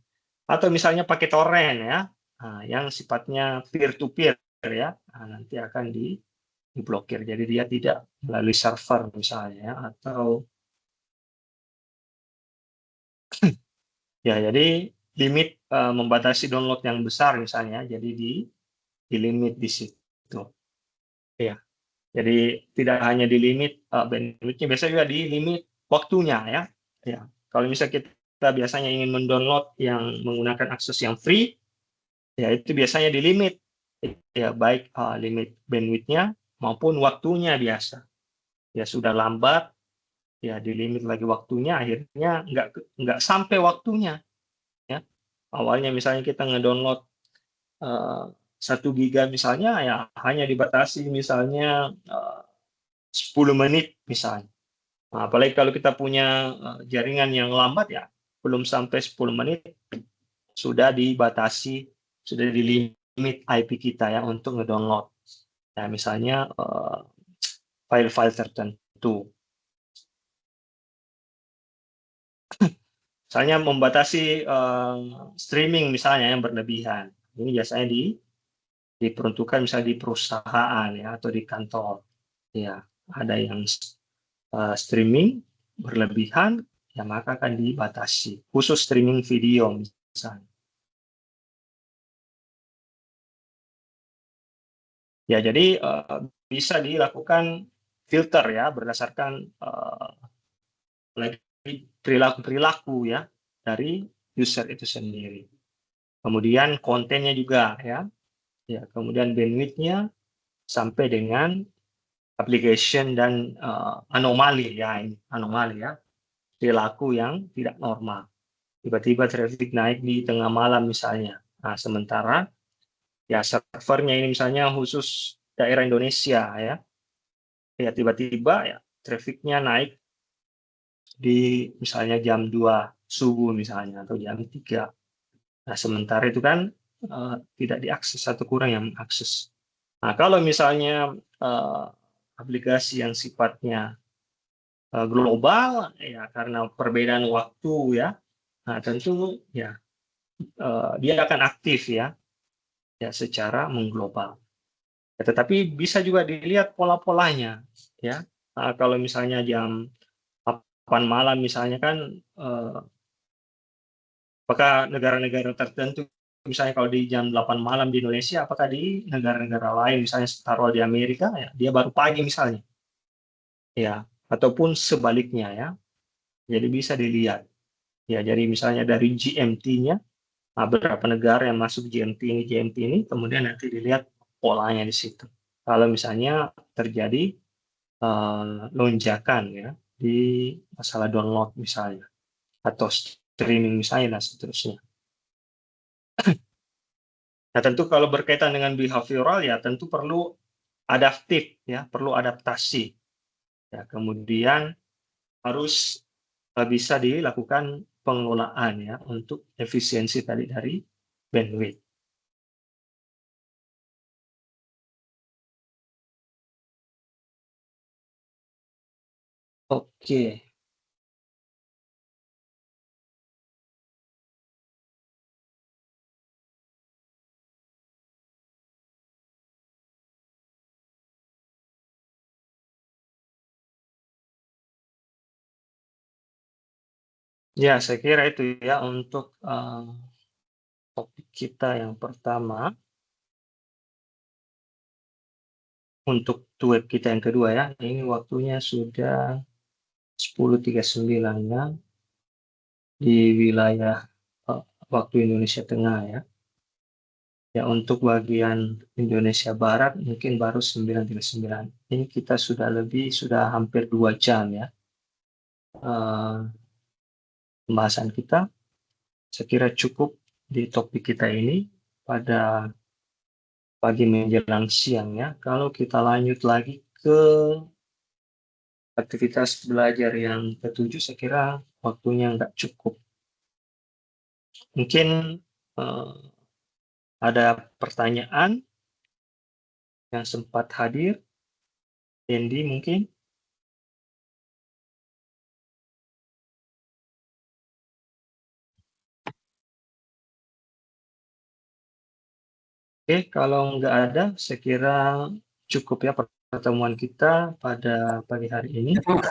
Atau misalnya pakai torrent ya, nah, yang sifatnya peer to peer ya, nah, nanti akan diblokir. Jadi dia tidak melalui server misalnya ya, atau ya jadi limit membatasi download yang besar misalnya, jadi di limit di situ. Ya. Jadi tidak hanya di limit bandwidth-nya, biasanya juga di limit waktunya ya. Ya. Kalau misalnya kita biasanya ingin mendownload yang menggunakan akses yang free, ya itu biasanya di limit ya, baik limit bandwidth-nya maupun waktunya biasa. Ya sudah lambat, ya di limit lagi waktunya, akhirnya nggak sampai waktunya ya. Awalnya misalnya kita ngedownload 1 giga misalnya, ya hanya dibatasi misalnya 10 menit misalnya. Nah, apalagi kalau kita punya jaringan yang lambat ya, belum sampai 10 menit sudah dibatasi, sudah di limit IP kita ya untuk ngedownload. Ya, misalnya file-file tertentu. Misalnya membatasi streaming misalnya yang berlebihan. Ini biasanya diperuntukkan misalnya di perusahaan ya atau di kantor. Ya, ada yang streaming berlebihan, ya maka akan dibatasi. Khusus streaming video misalnya. Ya, jadi bisa dilakukan filter ya berdasarkan perilaku-perilaku ya dari user itu sendiri. Kemudian kontennya juga ya. Ya, kemudian bandwidth-nya sampai dengan application dan anomali ya, ini anomali ya. Perilaku yang tidak normal. Tiba-tiba traffic naik di tengah malam misalnya. Nah, sementara ya servernya ini misalnya khusus daerah Indonesia ya. Ya tiba-tiba ya trafficnya naik di misalnya jam 2 subuh misalnya atau jam 3. Nah, sementara itu kan tidak diakses atau kurang yang mengakses. Nah, kalau misalnya aplikasi yang sifatnya global ya karena perbedaan waktu ya, nah tentu ya dia akan aktif ya secara mengglobal. Ya, tetapi bisa juga dilihat pola-polanya ya. Nah, kalau misalnya jam 8 malam misalnya kan apakah negara-negara tertentu, misalnya kalau di jam 8 malam di Indonesia, apakah di negara-negara lain, misalnya taruh di Amerika, ya, dia baru pagi misalnya. ya, ataupun sebaliknya ya. Jadi bisa dilihat. Ya, jadi misalnya dari GMT-nya, berapa negara yang masuk GMT ini, kemudian nanti dilihat polanya di situ. Kalau misalnya terjadi lonjakan ya di masalah download misalnya, atau streaming misalnya dan seterusnya. Nah, tentu kalau berkaitan dengan behavioral ya tentu perlu adaptif ya, perlu adaptasi. Ya, kemudian harus bisa dilakukan pengelolaan ya untuk efisiensi tadi dari bandwidth. Oke. Ya, saya kira itu ya untuk topik kita yang pertama. Untuk web kita yang kedua ya, ini waktunya sudah 10.39 ya, di wilayah waktu Indonesia Tengah ya. Ya, untuk bagian Indonesia Barat mungkin baru 9.39. Ini kita sudah hampir 2 jam ya pembahasan kita. Saya kira cukup di topik kita ini pada pagi menjelang siang ya. Kalau kita lanjut lagi ke aktivitas belajar yang ketujuh, saya kira waktunya nggak cukup. Mungkin ada pertanyaan yang sempat hadir, Andy mungkin? Oke, kalau nggak ada, saya kira cukup ya pertemuan kita pada pagi hari ini. Ya, Pak.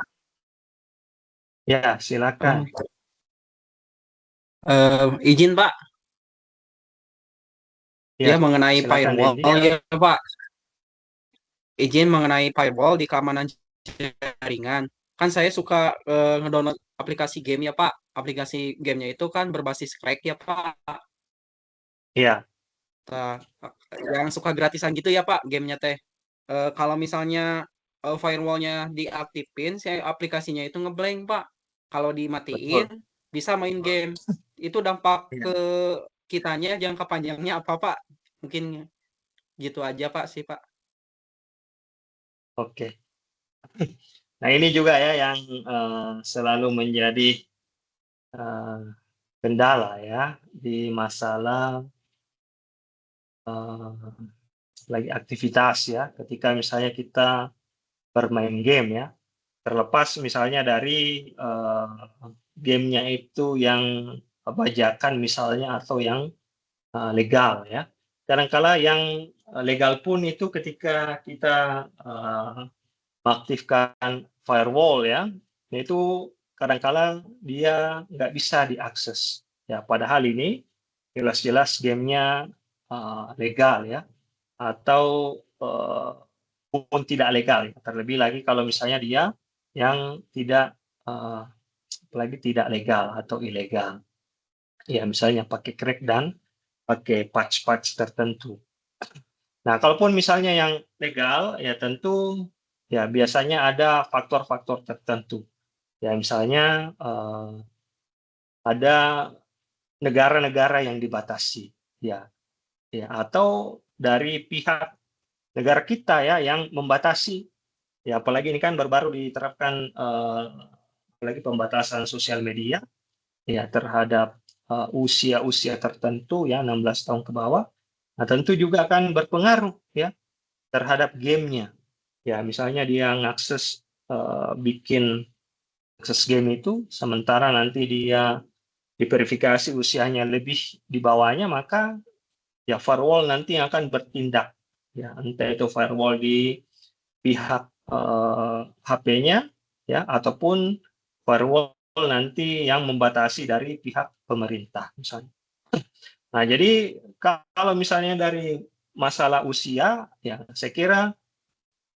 Ya, silakan. Izin Pak, Ya, ya mengenai silakan firewall Andy. ya Pak. Izin mengenai firewall di keamanan jaringan. Kan saya suka ngedownload aplikasi game ya Pak. Aplikasi gamenya itu kan berbasis crack ya Pak. Ya, Nah, yang suka gratisan gitu ya Pak gamenya teh. Kalau misalnya firewallnya diaktifin, saya aplikasinya itu ngeblank Pak. Kalau dimatiin, betul. bisa main game. Itu dampak Ya, ke kitanya jangka panjangnya apa Pak? Mungkin gitu aja Pak sih Pak. oke. Nah, ini juga ya yang selalu menjadi eh, kendala ya di masalah lagi aktivitas ya. Ketika misalnya kita bermain game ya, terlepas misalnya dari gamenya itu yang bajakan misalnya atau yang legal ya. Kadangkala yang legal pun itu ketika kita mengaktifkan firewall ya, itu kadangkala dia nggak bisa diakses. Ya, padahal ini jelas-jelas gamenya legal ya, atau pun tidak legal. Ya. Terlebih lagi kalau misalnya dia yang tidak apalagi tidak legal atau ilegal. Ya, misalnya pakai crack dan pakai patch-patch tertentu. Nah, kalaupun misalnya yang legal, ya tentu ya biasanya ada faktor-faktor tertentu. Ya, misalnya ada negara-negara yang dibatasi, ya, ya, atau dari pihak negara kita ya yang membatasi. Ya, apalagi ini kan baru-baru diterapkan apalagi pembatasan sosial media ya terhadap usia-usia tertentu ya 16 tahun ke bawah. Nah, tentu juga akan berpengaruh ya terhadap gamenya. Ya, misalnya dia ngakses bikin akses game itu, sementara nanti dia diverifikasi usianya lebih di bawahnya, maka ya firewall nanti akan bertindak. Ya, entah itu firewall di pihak HP-nya, ya, ataupun firewall nanti yang membatasi dari pihak pemerintah, misalnya. Nah, jadi kalau misalnya dari masalah usia, ya saya kira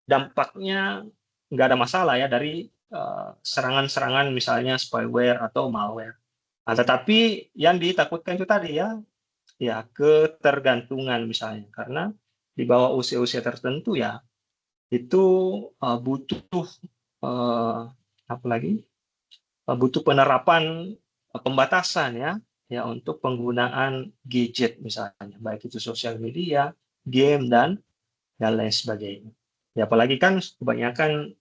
dampaknya nggak ada masalah ya dari serangan-serangan misalnya spyware atau malware. Nah, tetapi yang ditakutkan itu tadi ya ketergantungan misalnya, karena di bawah usia-usia tertentu ya itu butuh apa lagi? Butuh penerapan pembatasan ya untuk penggunaan gadget misalnya, baik itu sosial media, game dan lain sebagainya. Ya apalagi kan kebanyakan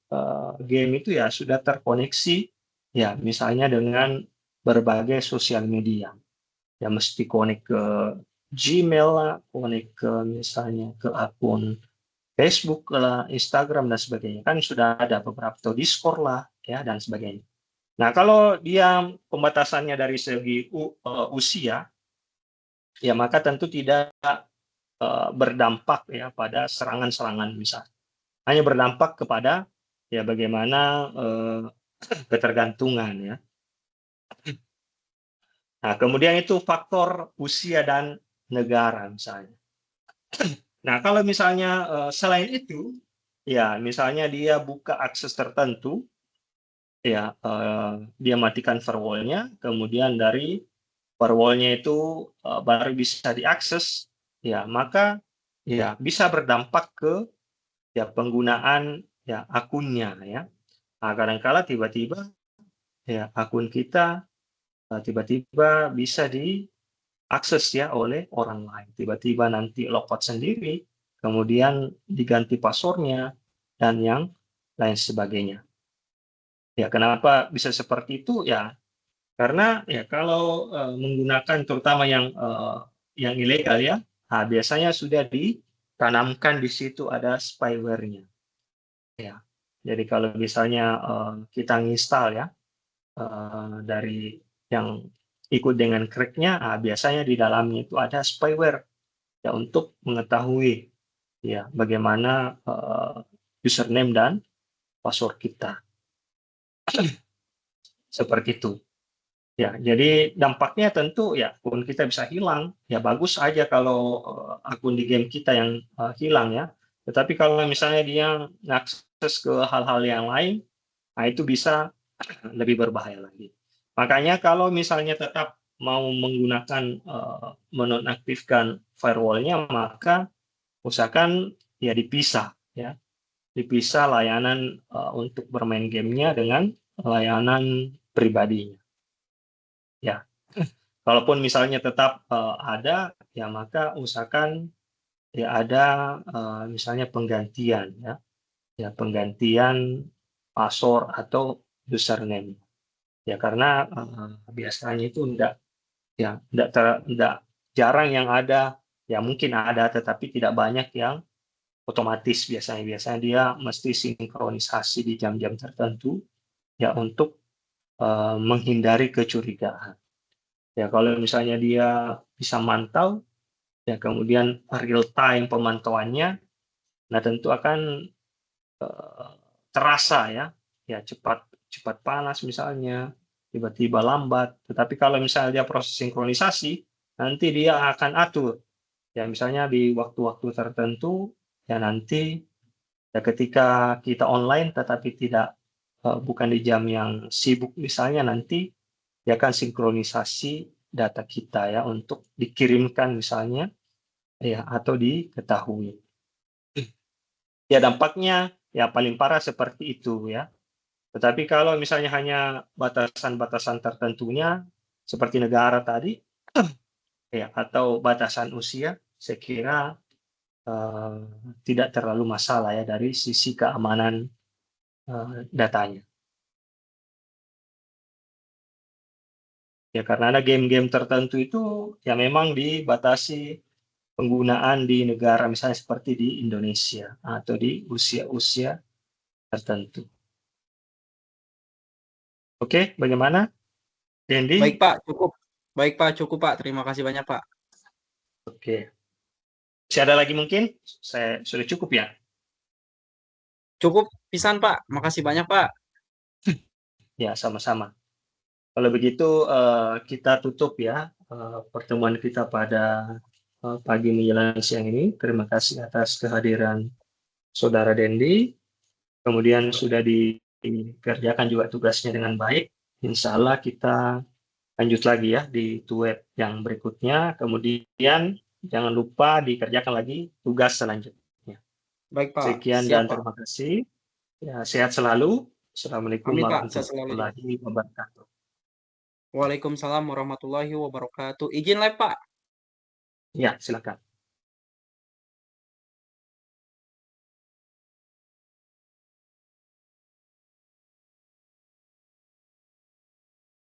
game itu ya sudah terkoneksi ya misalnya dengan berbagai sosial media. Ya mesti connect ke Gmail lah, connect ke misalnya ke akun Facebook lah, Instagram dan sebagainya. Kan sudah ada beberapa, atau Discord lah ya dan sebagainya. Nah, kalau dia pembatasannya dari segi usia, ya maka tentu tidak berdampak ya pada serangan-serangan misalnya. Hanya berdampak kepada ya bagaimana ketergantungan ya. Nah, kemudian itu faktor usia dan negara misalnya. Nah, kalau misalnya selain itu, ya misalnya dia buka akses tertentu, ya dia matikan firewall-nya, kemudian dari firewall-nya itu baru bisa diakses, ya maka ya bisa berdampak ke ya penggunaan ya akunnya ya. Nah, kadang-kala tiba-tiba ya akun kita tiba-tiba bisa diakses ya oleh orang lain. Tiba-tiba nanti logout sendiri, kemudian diganti password-nya dan yang lain sebagainya. Ya, kenapa bisa seperti itu? Ya, karena ya kalau menggunakan terutama yang ilegal ya, nah, biasanya sudah ditanamkan di situ ada spyware-nya. Ya, jadi kalau misalnya kita nginstal ya dari yang ikut dengan crack-nya, nah, biasanya di dalamnya itu ada spyware ya untuk mengetahui ya bagaimana username dan password kita. Seperti itu. Ya, jadi dampaknya tentu ya akun kita bisa hilang. Ya bagus aja kalau akun di game kita yang hilang ya. Tetapi kalau misalnya dia mengakses ke hal-hal yang lain, nah itu bisa lebih berbahaya lagi. Makanya kalau misalnya tetap mau menggunakan menonaktifkan firewall-nya, maka usahakan ya dipisah ya. Dipisah layanan untuk bermain gamenya dengan layanan pribadinya. Ya, kalaupun misalnya tetap ada, ya maka usahakan ya ada misalnya penggantian ya penggantian password atau username. Ya karena biasanya itu enggak jarang yang ada, ya mungkin ada tetapi tidak banyak yang otomatis biasanya. Biasanya dia mesti sinkronisasi di jam-jam tertentu ya untuk menghindari kecurigaan. Ya kalau misalnya dia bisa mantau, ya kemudian real time pemantauannya, nah tentu akan terasa ya cepat cepat panas misalnya, tiba-tiba lambat. Tetapi kalau misalnya dia proses sinkronisasi, nanti dia akan atur. Ya misalnya di waktu-waktu tertentu, ya nanti ya ketika kita online tetapi tidak bukan di jam yang sibuk misalnya, nanti dia akan sinkronisasi data kita ya untuk dikirimkan misalnya ya atau diketahui. Ya dampaknya ya paling parah seperti itu ya. Tetapi kalau misalnya hanya batasan-batasan tertentunya seperti negara tadi ya atau batasan usia, saya kira eh, tidak terlalu masalah ya dari sisi keamanan datanya. Ya karena ada game-game tertentu itu ya memang dibatasi penggunaan di negara misalnya seperti di Indonesia atau di usia-usia tertentu. Oke, bagaimana, Baik Dendi? Pak, cukup. Baik Pak, cukup Pak. Terima kasih banyak Pak. Oke, masih ada lagi mungkin? Saya sudah cukup ya. Cukup pisan Pak. Makasih banyak Pak. Ya, sama-sama. Kalau begitu kita tutup ya pertemuan kita pada pagi menjelang siang ini. Terima kasih atas kehadiran Saudara Dendi. kemudian sudah dikerjakan juga tugasnya dengan baik, insya Allah kita lanjut lagi ya di web yang berikutnya. Kemudian jangan lupa dikerjakan lagi tugas selanjutnya. Baik, Pak. Sekian Siap, dan Pak. terima kasih. Ya, sehat selalu. Assalamualaikum Amin, Pak. Saya selalu juga. warahmatullahi wabarakatuh. Waalaikumsalam warahmatullahi wabarakatuh. Izin live, Pak. Ya, silakan.